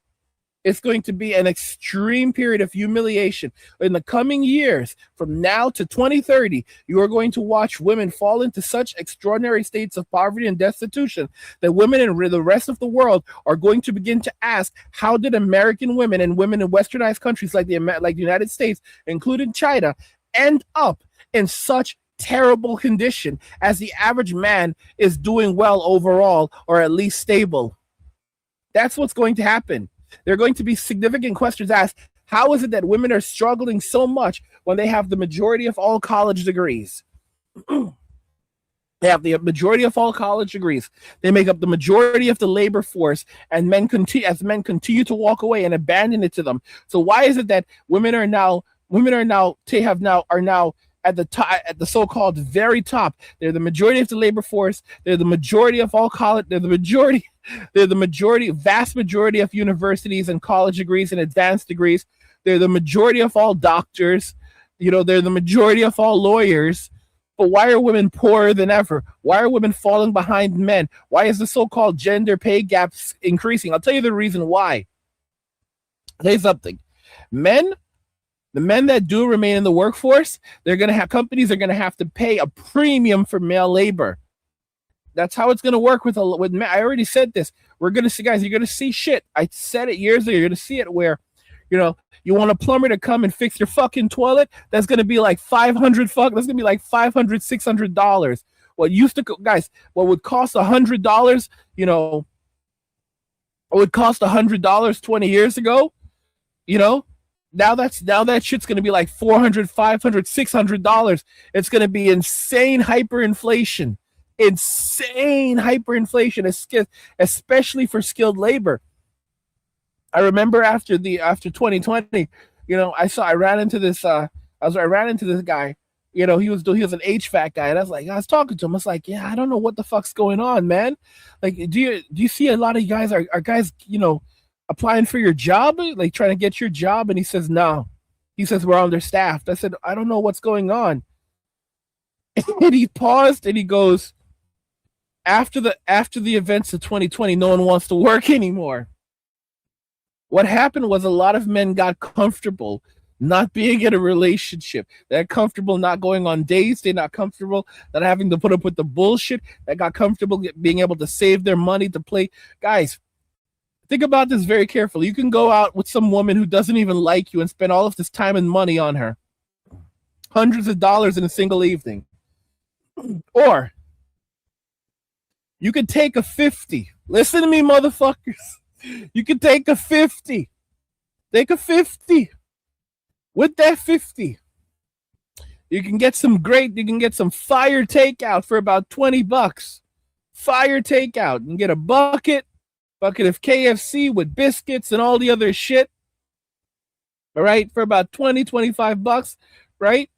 It's going to be an extreme period of humiliation. In the coming years, from now to 2030, you are going to watch women fall into such extraordinary states of poverty and destitution that women in the rest of the world are going to begin to ask, how did American women and women in westernized countries like the United States, including China, end up in such terrible condition as the average man is doing well overall, or at least stable? That's what's going to happen. There are going to be significant questions asked. How is it that women are struggling so much when they have the majority of all college degrees? They have the majority of all college degrees. They make up the majority of the labor force, and men continue to walk away and abandon it to them. So why is it that women are now at the top, at the so-called very top? They're the majority of the labor force. They're the majority of all college. They're the vast majority of universities and college degrees and advanced degrees. They're the majority of all doctors. They're the majority of all lawyers. But why are women poorer than ever? Why are women falling behind men? Why is the so-called gender pay gap increasing? I'll tell you the reason why. I'll tell you something. The men that do remain in the workforce, companies are going to have to pay a premium for male labor. That's how it's going to work with men. I already said this. We're going to see, guys, you're going to see shit. I said it years ago. You're going to see it where, you want a plumber to come and fix your fucking toilet. That's going to be like $500. That's going to be like $500, $600. What would cost $100, what would cost $100 20 years ago, now that shit's going to be like $400, $500, $600. It's going to be insane hyperinflation, especially for skilled labor. I remember after 2020, I ran into this guy. He was an HVAC guy, and I was talking to him. I was like, yeah, I don't know what the fuck's going on, man. Like, do you see a lot of guys are guys, applying for your job, like trying to get your job? And he says, no. He says, we're understaffed. I said, I don't know what's going on. And he paused and he goes, after the events of 2020, no one wants to work anymore. What happened was a lot of men got comfortable not being in a relationship. They're comfortable not going on dates. They're not comfortable not having to put up with the bullshit. They got comfortable being able to save their money to play. Guys, think about this very carefully. You can go out with some woman who doesn't even like you and spend all of this time and money on her. Hundreds of dollars in a single evening. Or you could take a 50. Listen to me, motherfuckers. You could take a 50. Take a 50. With that 50, you can get some fire takeout for about $20. Fire takeout. You can get a bucket of KFC with biscuits and all the other shit. All right, for about 20, 25 bucks, right?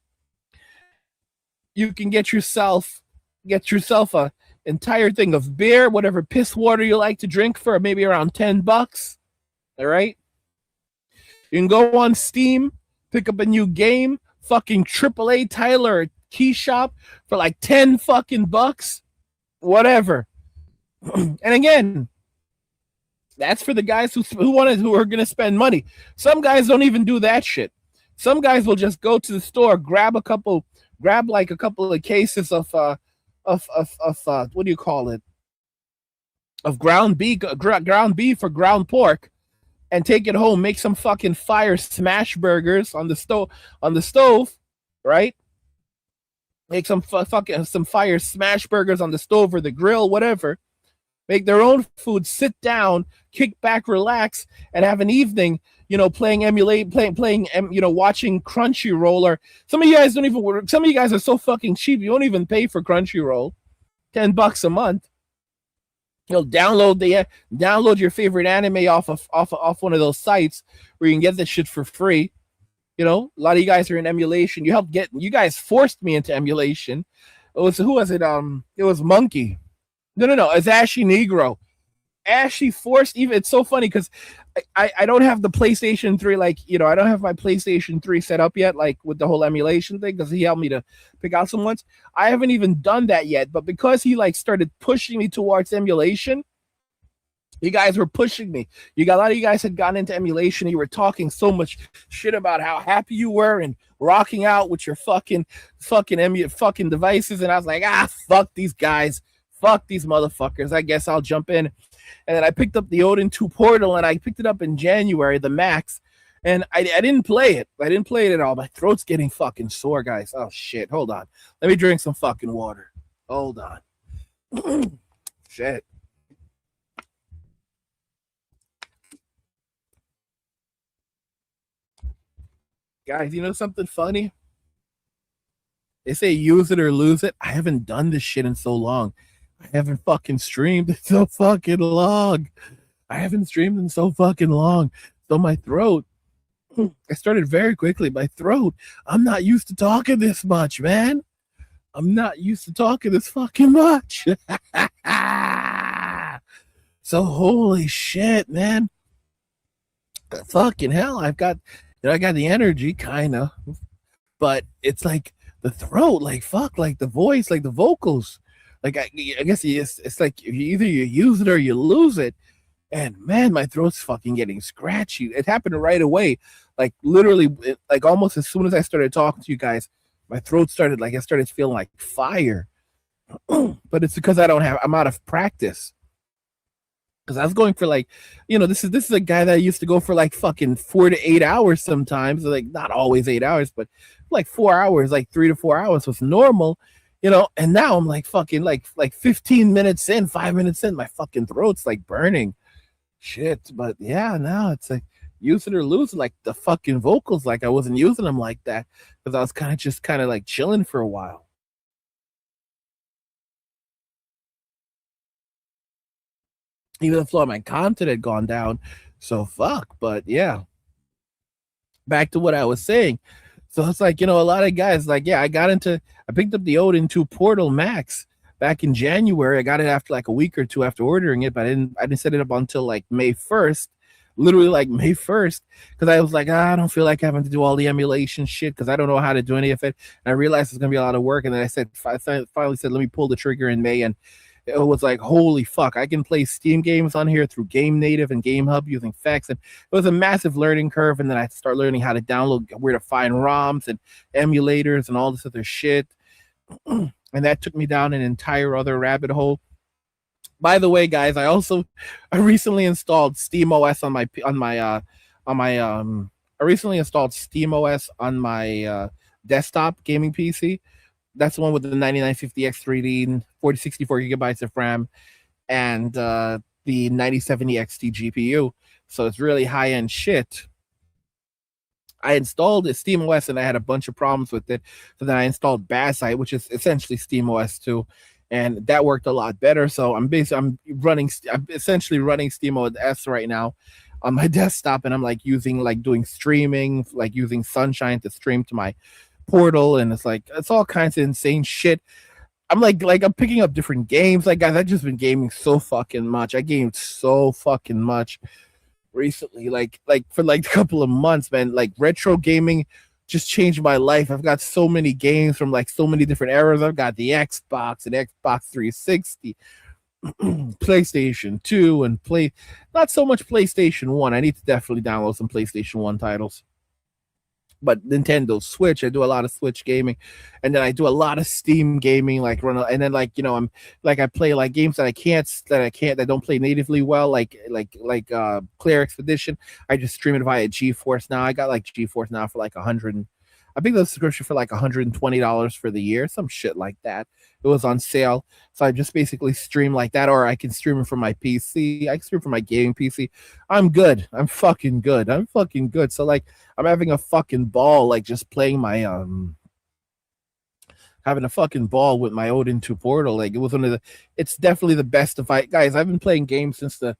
You can get yourself a entire thing of beer, whatever piss water you like to drink for maybe around 10 bucks. All right? You can go on Steam, pick up a new game, fucking AAA title or key shop for like 10 fucking bucks. Whatever. And again, that's for the guys who are going to spend money. Some guys don't even do that shit. Some guys will just go to the store, grab like a couple of cases of what do you call it? Of ground beef or ground pork, and take it home, make some fucking fire smash burgers on the stove, right? Make some fire smash burgers on the stove or the grill, whatever. Make their own food, sit down, kick back, relax, and have an evening, watching Crunchyroll. Or some of you guys are so fucking cheap, you don't even pay for Crunchyroll. $10 a month. Download your favorite anime off one of those sites where you can get this shit for free. A lot of you guys are in emulation. You guys forced me into emulation. Who was it? It was Monkey. No. It's Ashy Negro. Ashley forced even. It's so funny because I don't have the PlayStation 3, I don't have my PlayStation 3 set up yet, like with the whole emulation thing, because he helped me to pick out some ones. I haven't even done that yet, but because he started pushing me towards emulation, you guys were pushing me. A lot of you guys had gotten into emulation. You were talking so much shit about how happy you were and rocking out with your fucking devices, and I was like, fuck these guys. Fuck these motherfuckers. I guess I'll jump in. And then I picked up the Odin 2 Portal, and I picked it up in January, the Max, and I didn't play it. I didn't play it at all. My throat's getting fucking sore, guys. Oh, shit. Hold on. Let me drink some fucking water. Hold on. Shit. Guys, you know something funny? They say use it or lose it. I haven't done this shit in so long. I haven't fucking streamed in so fucking long. So my throat, I started very quickly. My throat, I'm not used to talking this much, man. I'm not used to talking this fucking much. So holy shit, man. Fucking hell, I got the energy, kind of. But it's like the throat, like fuck, like the voice, like the vocals. Like I guess it's like either you use it or you lose it. And man, my throat's fucking getting scratchy. It happened right away. Like literally, like almost as soon as I started talking to you guys, my throat started feeling like fire. But it's because I'm out of practice. Because I was going for this is a guy that I used to go for like fucking 4 to 8 hours sometimes. Like not always 8 hours, but like 4 hours, like 3 to 4 hours was normal. And now I'm like fucking like 15 minutes in, 5 minutes in, my fucking throat's like burning. Shit. But yeah, now it's like use it or lose it. Like the fucking vocals, like I wasn't using them like that because I was kind of like chilling for a while. Even the flow of my content had gone down. So fuck. But yeah. Back to what I was saying. So it's like, a lot of guys, like, yeah, I picked up the Odin 2 Portal Max back in January. I got it after like a week or two after ordering it, but I didn't set it up until like May 1st, literally like May 1st, because I was like, I don't feel like having to do all the emulation shit because I don't know how to do any of it. And I realized it's going to be a lot of work. And then I finally said, let me pull the trigger in May. And it was like, holy fuck, I can play Steam games on here through Game Native and Game Hub using FX. And it was a massive learning curve. And then I start learning how to download, where to find ROMs and emulators and all this other shit. And that took me down an entire other rabbit hole. By the way, guys, I recently installed SteamOS on my desktop gaming PC. That's the one with the 9950X 3D and 64 gigabytes of RAM and the 9070 XT GPU. So it's really high-end shit. I installed SteamOS and I had a bunch of problems with it. So then I installed Bassite, which is essentially SteamOS 2. and that worked a lot better. So I'm essentially running SteamOS S right now on my desktop, and I'm like doing streaming, like using Sunshine to stream to my portal, and it's all kinds of insane shit. I'm I'm picking up different games. Like, guys, I've just been gaming so fucking much. I gamed so fucking much recently, like for like a couple of months, man. Like, retro gaming just changed my life. I've got so many games from like so many different eras. I've got the Xbox and Xbox 360, PlayStation 2, and not so much PlayStation 1. I need to definitely download some PlayStation 1 titles. But Nintendo Switch, I do a lot of Switch gaming, and then I do a lot of Steam gaming, and then I'm I play like games that don't play natively well, like Clear Expedition. I just stream it via GeForce Now. I got like GeForce Now for like I think the subscription for like $120 for the year, some shit like that. It was on sale, so I just basically stream like that, or I can stream it from my PC. I can stream from my gaming PC. I'm good. I'm fucking good. So like, I'm having a fucking ball, like just playing my having a fucking ball with my Odin 2 Portal. Like, it was it's definitely the best guys. I've been playing games since the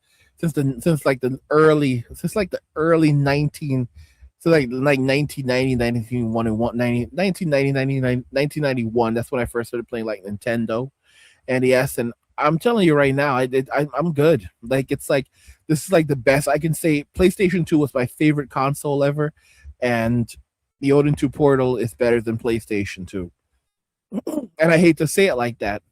early 1990, 1991. That's when I first started playing like Nintendo NES, and I'm telling you right now, I'm good. Like, this is like the best. I can say PlayStation 2 was my favorite console ever, and the Odin 2 Portal is better than PlayStation 2. And I hate to say it like that,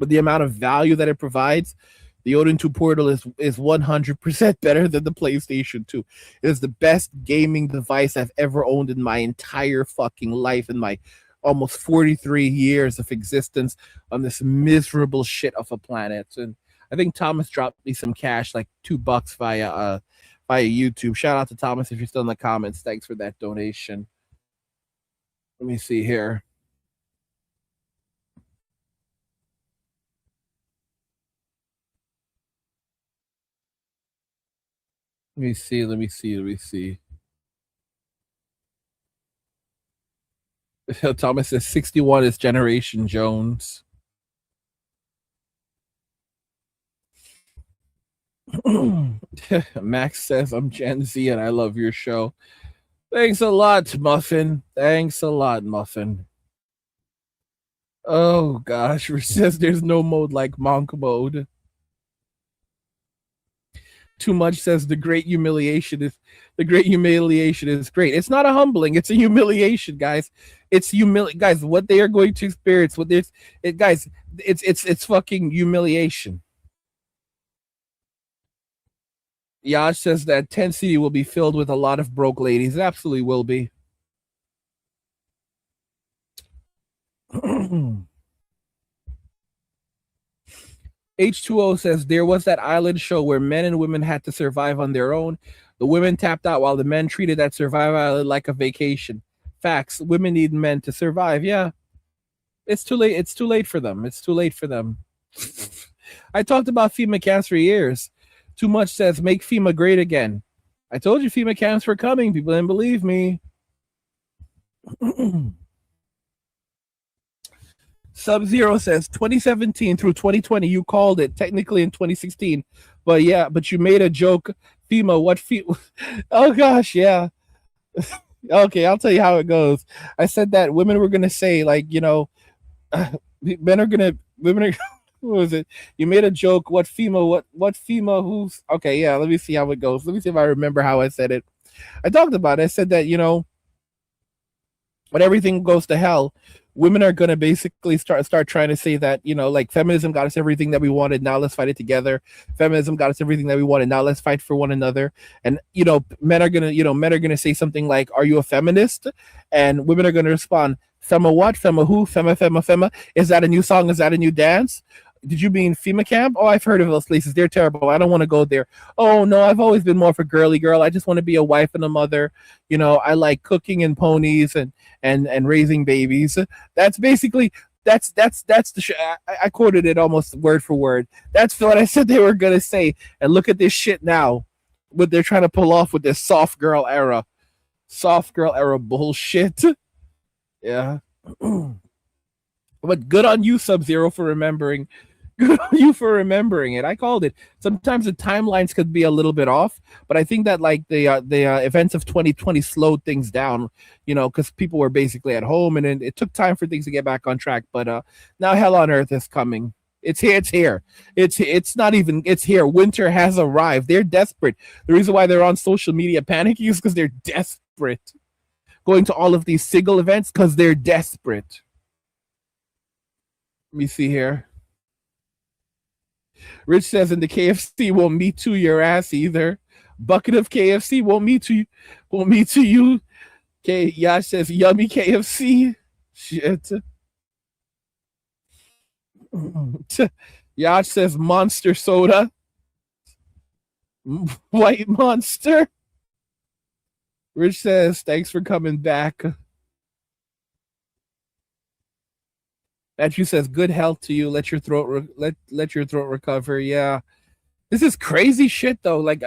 but the amount of value that it provides, the Odin 2 Portal is 100% better than the PlayStation 2. It is the best gaming device I've ever owned in my entire fucking life, in my almost 43 years of existence on this miserable shit of a planet. And I think Thomas dropped me some cash, like $2 via YouTube. Shout out to Thomas if you're still in the comments. Thanks for that donation. Let me see here. Let me see. Thomas says 61 is Generation Jones. Max says, I'm Gen Z and I love your show. Thanks a lot, Muffin. Oh gosh, Rich says there's no mode like monk mode. Too much says the great humiliation is great. It's not a humbling, it's a humiliation, guys. Guys, what they are going to experience, it's fucking humiliation. Yash says that 10 City will be filled with a lot of broke ladies. It absolutely will be. H2O says there was that island show where men and women had to survive on their own. The women tapped out while the men treated that survival island like a vacation. Facts. Women need men to survive. Yeah. It's too late. It's too late for them. I talked about FEMA camps for years. Too much says make FEMA great again. I told you FEMA camps were coming. People didn't believe me. Sub-Zero says 2017 through 2020, you called it technically in 2016. But yeah, but you made a joke. FEMA, what FEMA? Oh gosh, yeah. Okay, I'll tell you how it goes. I said that women were going to say, like, women are, what was it? You made a joke. What FEMA, what FEMA, who's, okay, yeah, let me see how it goes. Let me see if I remember how I said it. I talked about it. I said that, when everything goes to hell, women are going to basically start trying to say that, like, feminism got us everything that we wanted. Now let's fight it together. Feminism got us everything that we wanted. Now let's fight for one another. And, men are going to say something like, are you a feminist? And women are going to respond, Fema what? Fema who? Fema. Is that a new song? Is that a new dance? Did you mean FEMA camp? Oh, I've heard of those places. They're terrible. I don't want to go there. Oh, no, I've always been more for girly girl. I just want to be a wife and a mother. I like cooking and ponies and raising babies. That's basically, that's the I quoted it almost word for word. That's what I said they were going to say. And look at this shit now. What they're trying to pull off with this soft girl era bullshit. Yeah. But good on you, Sub-Zero, for remembering. Good on you for remembering it. I called it. Sometimes the timelines could be a little bit off, but I think that like the events of 2020 slowed things down, because people were basically at home, and it took time for things to get back on track. But now Hell on Earth is coming. It's here. It's here. It's not even. It's here. Winter has arrived. They're desperate. The reason why they're on social media panicking is because they're desperate. Going to all of these single events because they're desperate. Let me see here. Rich says, and the KFC won't meet to your ass either. Bucket of KFC won't meet to you. Won't meet to you. Okay, Yash says, yummy KFC. Shit. Yash says, monster soda. White monster. Rich says, thanks for coming back. Matthew says, good health to you. Let your throat let your throat recover. Yeah. This is crazy shit though. Like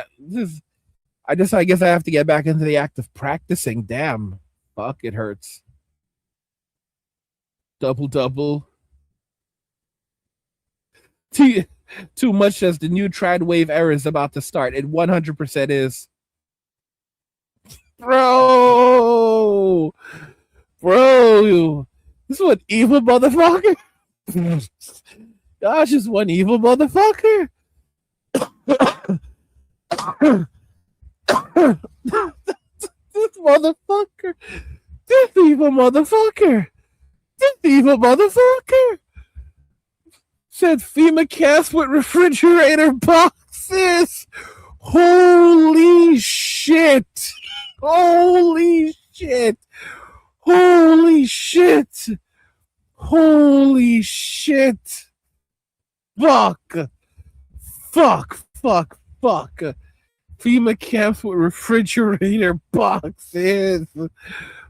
I guess I have to get back into the act of practicing. Damn. Fuck, it hurts. Double. Too much says the new trad wave era is about to start. It 100% is. Bro. This is one evil motherfucker. Gosh, this one evil motherfucker. This motherfucker. This evil motherfucker. This evil motherfucker. Said FEMA cast with refrigerator boxes. Holy shit. Holy shit. Holy shit. Holy shit. Fuck. FEMA camps with refrigerator boxes.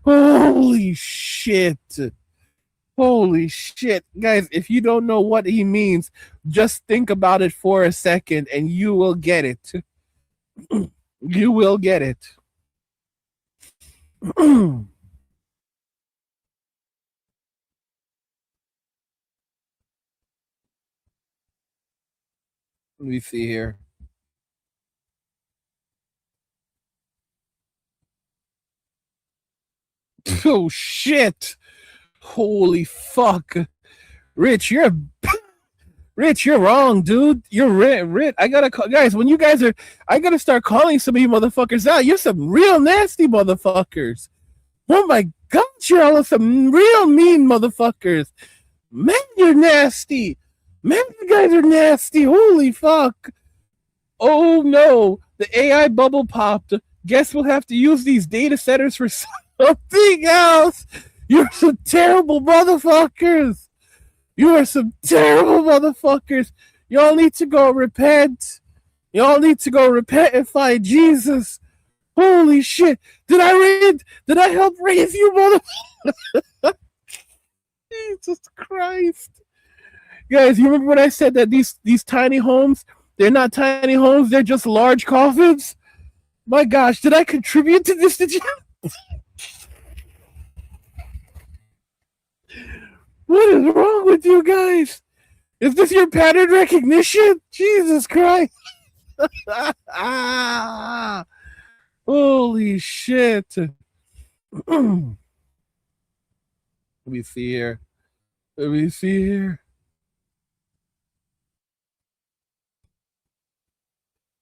Holy shit. Holy shit. Guys, if you don't know what he means, just think about it for a second and you will get it. You will get it. Let me see here. Oh shit. Holy fuck. Rich, you're wrong, dude. You're Rich. I gotta call, guys, when you guys are, I gotta start calling some of you motherfuckers out. You're some real nasty motherfuckers. Oh my god, you're all some real mean motherfuckers. Man, you're nasty. Man, you guys are nasty. Holy fuck. Oh no, the AI bubble popped. Guess we'll have to use these data centers for something else. You're some terrible motherfuckers. You are some terrible motherfuckers. Y'all need to go repent. Y'all need to go repent and find Jesus. Holy shit. Did I help raise you, motherfucker? Jesus Christ. Guys, you remember when I said that these tiny homes, they're not tiny homes, they're just large coffins? My gosh, did I contribute to this? Did you? What is wrong with you guys? Is this your pattern recognition? Jesus Christ. Holy shit. Let me see here.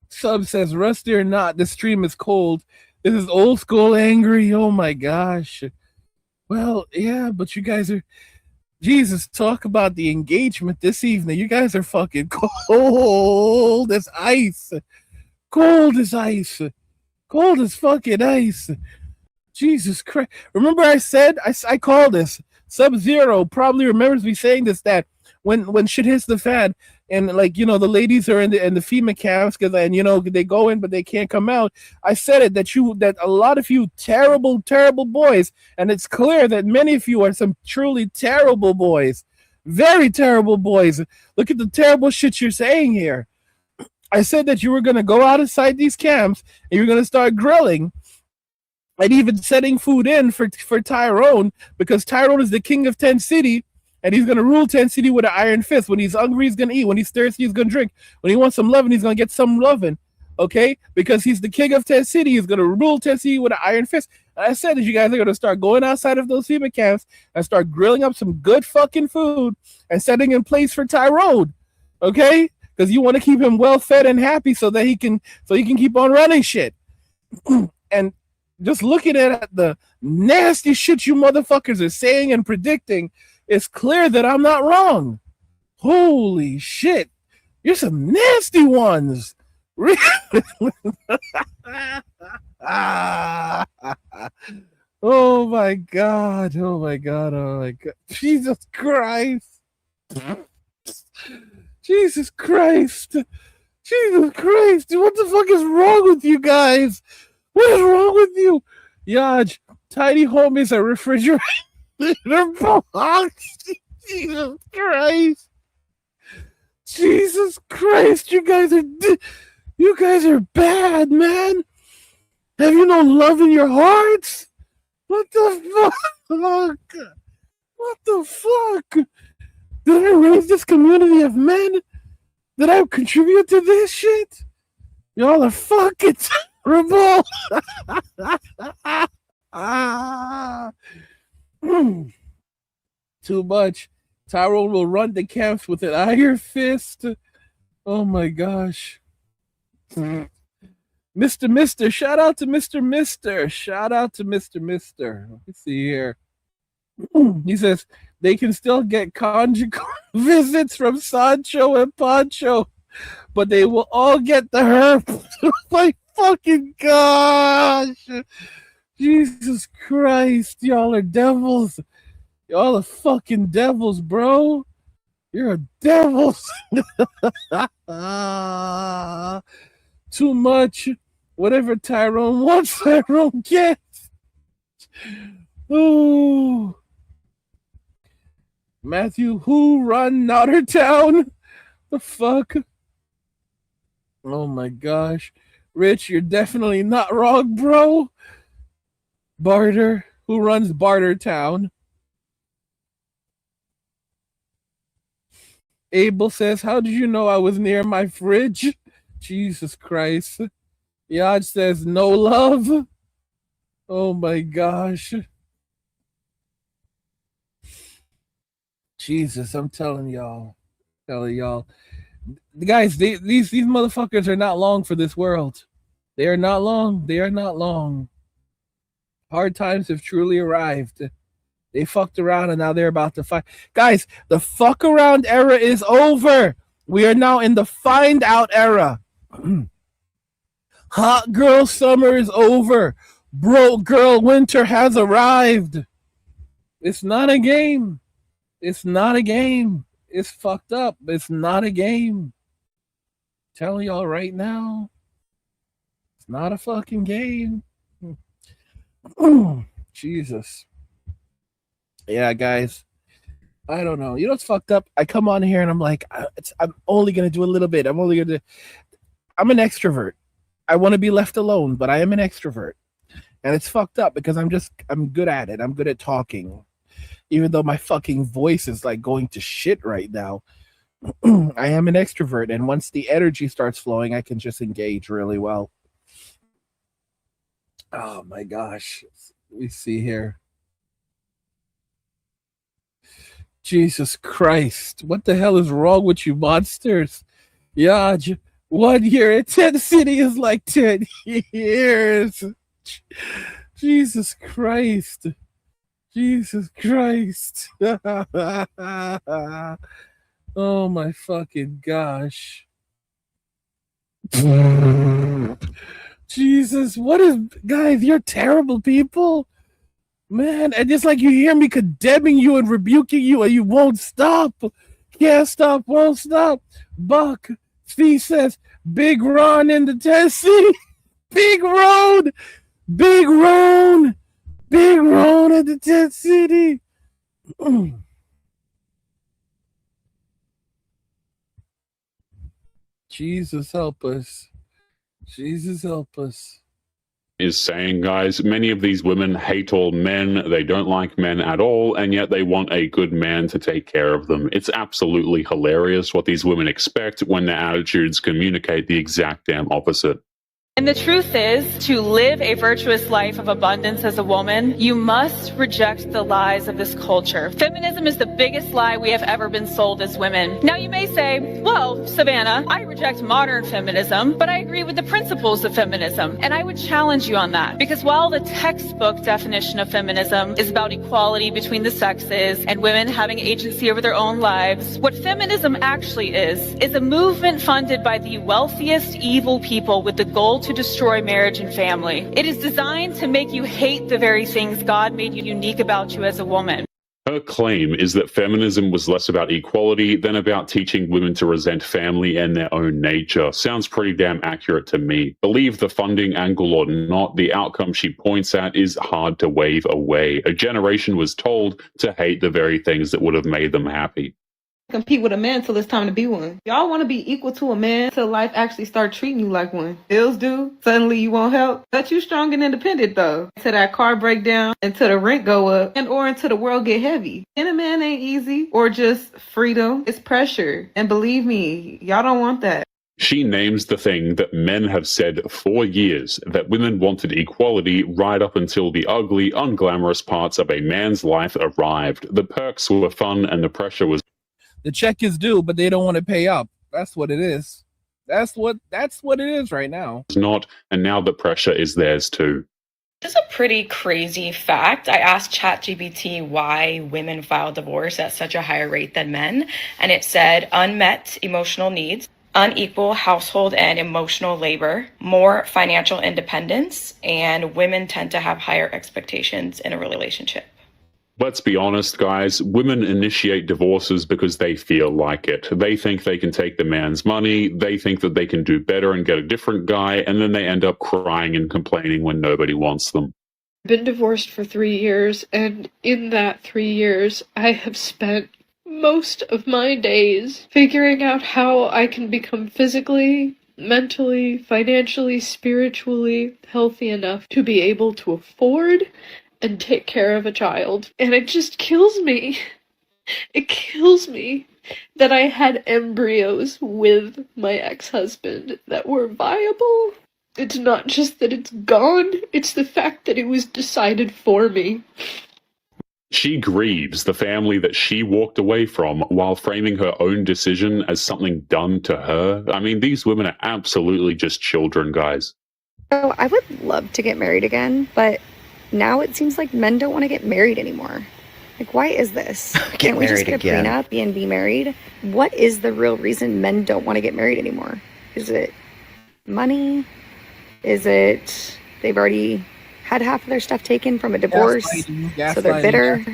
Sub says, rusty or not, the stream is cold. This is old school angry. Oh my gosh. Well, yeah, but you guys are... Jesus, talk about the engagement this evening. You guys are fucking cold as ice. Cold as ice. Cold as fucking ice. Jesus Christ. Remember I said, I called this. Sub-Zero probably remembers me saying this, that when shit hits the fan, and like, the ladies are in the FEMA camps, and they go in but they can't come out. I said it that a lot of you terrible boys, and it's clear that many of you are some truly terrible boys, very terrible boys. Look at the terrible shit you're saying here. I said that you were going to go out inside these camps and you're going to start grilling and even setting food in for Tyrone, because Tyrone is the king of Tent City. And he's gonna rule Tent City with an iron fist. When he's hungry, he's gonna eat. When he's thirsty, he's gonna drink. When he wants some loving, he's gonna get some loving. Okay? Because he's the king of Tent City. He's gonna rule Tent City with an iron fist. And I said that you guys are gonna start going outside of those FEMA camps and start grilling up some good fucking food and setting in place for Tyrone. Okay? Because you want to keep him well fed and happy so he can keep on running shit. And just looking at the nasty shit you motherfuckers are saying and predicting, it's clear that I'm not wrong. Holy shit. You're some nasty ones. Oh my God. Oh my God. Oh my God. Jesus Christ. Jesus Christ. Jesus Christ. What the fuck is wrong with you guys? What is wrong with you? Yaj, tiny home is a refrigerator box. Jesus Christ. Jesus Christ. You guys are bad, man. Have you no love in your hearts? What the fuck? What the fuck? Did I raise this community of men? Did I contribute to this shit? Y'all are fucking terrible. Too much. Tyrone will run the camps with an iron fist. Oh my gosh. Mr. Mister. Shout out to Mr. Mister. Shout out to Mr. Mister. Let me see here. He says they can still get conjugal visits from Sancho and Pancho, but they will all get the herb. My fucking gosh. Jesus Christ. Y'all are devils. Y'all are fucking devils, bro. You're a devils. Too much. Whatever Tyrone wants, Tyrone gets. Ooh. Matthew, who run Nottertown? The fuck? Oh my gosh. Rich, you're definitely not wrong, bro. Barter, who runs Bartertown? Abel says, how did you know I was near my fridge? Jesus Christ. Yaj says, no love. Oh my gosh. Jesus, I'm telling y'all. Guys, these motherfuckers are not long for this world. They are not long. They are not long. Hard times have truly arrived. They fucked around and now they're about to fight. Guys, the fuck around era is over. We are now in the find out era. Hot girl summer is over. Broke girl winter has arrived. It's not a game. It's not a game. It's fucked up. It's not a game. I'm telling y'all right now. It's not a fucking game. Jesus. Yeah, guys. I don't know. You know what's fucked up? I come on here and I'm like, I'm only going to do a little bit. I'm an extrovert. I want to be left alone, but I am an extrovert. And it's fucked up because I'm good at it. I'm good at talking. Even though my fucking voice is like going to shit right now. I am an extrovert. And once the energy starts flowing, I can just engage really well. Oh my gosh. Let me see here. Jesus Christ. What the hell is wrong with you monsters? Yaj, 1 year at Tent City is like 10 years. Jesus Christ. Jesus Christ. Oh my fucking gosh. Jesus, guys, you're terrible people. Man, and it's like you hear me condemning you and rebuking you and you won't stop. Can't stop, won't stop. Buck, Steve says, Big Ron in the Tennessee. Big Ron. Big Ron. Big Ron at the Tent City. Jesus help us. Jesus help us. is saying, guys. Many of these women hate all men, they don't like men at all, and yet they want a good man to take care of them. It's absolutely hilarious what these women expect when their attitudes communicate the exact damn opposite. And the truth is, to live a virtuous life of abundance as a woman, you must reject the lies of this culture. Feminism is the biggest lie we have ever been sold as women. Now you may say, well, Savannah, I reject modern feminism, but I agree with the principles of feminism. And I would challenge you on that. Because while the textbook definition of feminism is about equality between the sexes and women having agency over their own lives, what feminism actually is a movement funded by the wealthiest evil people with the goal to destroy marriage and family. It is designed to make you hate the very things God made you unique about you as a woman. Her claim is that feminism was less about equality than about teaching women to resent family and their own nature. Sounds pretty damn accurate to me. Believe the funding angle or not, the outcome she points at is hard to wave away. A generation was told to hate the very things that would have made them happy. Compete with a man till it's time to be one. Y'all want to be equal to a man till life actually start treating you like one. Bills due, suddenly you won't help. But you strong and independent though. Till that car break down, until the rent go up, and or until the world get heavy. And a man ain't easy or just freedom. It's pressure. And believe me, y'all don't want that. She names the thing that men have said for years, that women wanted equality right up until the ugly, unglamorous parts of a man's life arrived. The perks were fun and the pressure was... The check is due, but they don't want to pay up. That's what it is. That's what it is right now. Not, and now the pressure is theirs too. This is a pretty crazy fact. I asked ChatGPT why women file divorce at such a higher rate than men, and it said unmet emotional needs, unequal household and emotional labor, more financial independence, and women tend to have higher expectations in a relationship. Let's be honest, guys. Women initiate divorces because they feel like it. They think they can take the man's money. They think that they can do better and get a different guy. And then they end up crying and complaining when nobody wants them. I've been divorced for 3 years. And in that 3 years, I have spent most of my days figuring out how I can become physically, mentally, financially, spiritually healthy enough to be able to afford and take care of a child. And it just kills me. It kills me that I had embryos with my ex-husband that were viable. It's not just that it's gone, it's the fact that it was decided for me. She grieves the family that she walked away from while framing her own decision as something done to her. I mean, these women are absolutely just children, guys. So I would love to get married again, but now it seems like men don't want to get married anymore. Like, why is this? Can't we just get a prenup and be married? What is the real reason men don't want to get married anymore? Is it money? Is it they've already had half of their stuff taken from a divorce, so they're bitter?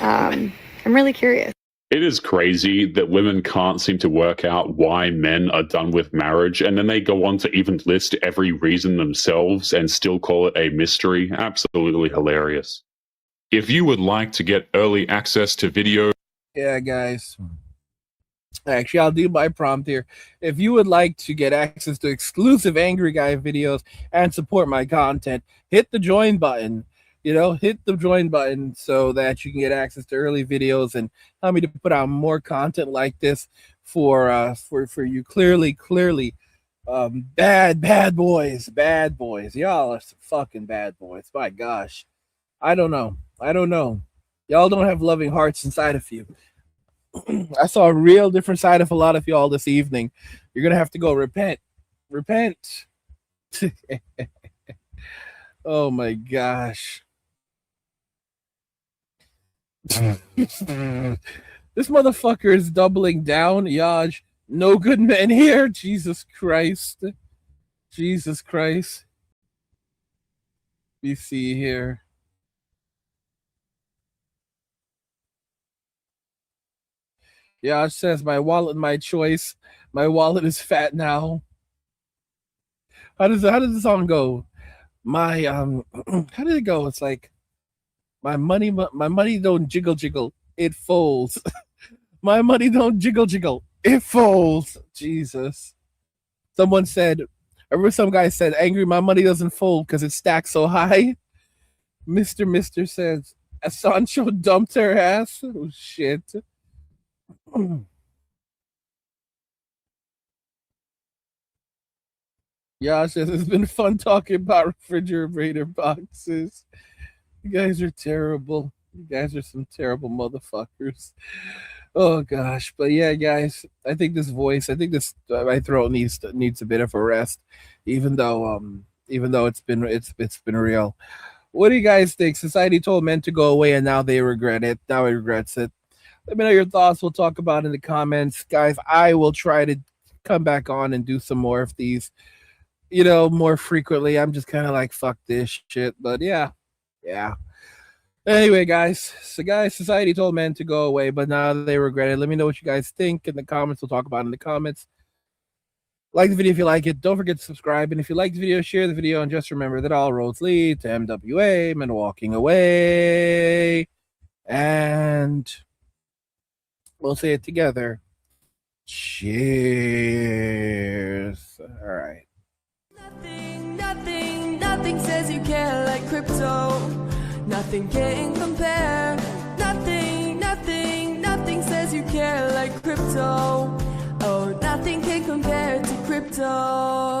I'm really curious. It is crazy that women can't seem to work out why men are done with marriage, and then they go on to even list every reason themselves and still call it a mystery. Absolutely hilarious. If you would like to get early access to video... Yeah, guys. Actually, I'll do my prompt here. If you would like to get access to exclusive Angry Guy videos and support my content, hit the join button. Hit the join button so that you can get access to early videos and help me to put out more content like this for you. Clearly, bad boys. Y'all are some fucking bad boys. My gosh. I don't know. Y'all don't have loving hearts inside of you. I saw a real different side of a lot of y'all this evening. You're going to have to go repent. Oh my gosh. This motherfucker is doubling down. Yaj, no good men here. Jesus Christ. We see here. Yaj says, my wallet, my choice. My wallet is fat now. How does the song go? My how did it go? It's like my money don't jiggle, it folds. My money don't jiggle, it folds. Jesus. Someone said, remember some guy said, angry, my money doesn't fold because it stacks so high. Mr. says, Sancho dumped her ass. Oh, shit. Yash says, it's been fun talking about refrigerator boxes. You guys are terrible. You guys are some terrible motherfuckers. Oh gosh, but yeah, guys, I think this my throat needs a bit of a rest, even though it's been real. What do you guys think? Society told men to go away, and now they regret it. Now it regrets it. Let me know your thoughts. We'll talk about it in the comments, guys. I will try to come back on and do some more of these, more frequently. I'm just kind of like, fuck this shit, but yeah. Anyway, guys, society told men to go away, but now they regret it. Let me know what you guys think in the comments. We'll talk about it in the comments. Like the video if you like it. Don't forget to subscribe. And if you like the video, share the video. And just remember that all roads lead to MWA, men walking away. And we'll say it together. Cheers. All right. Nothing says you care like crypto. Nothing can compare. Nothing says you care like crypto. Oh, nothing can compare to crypto.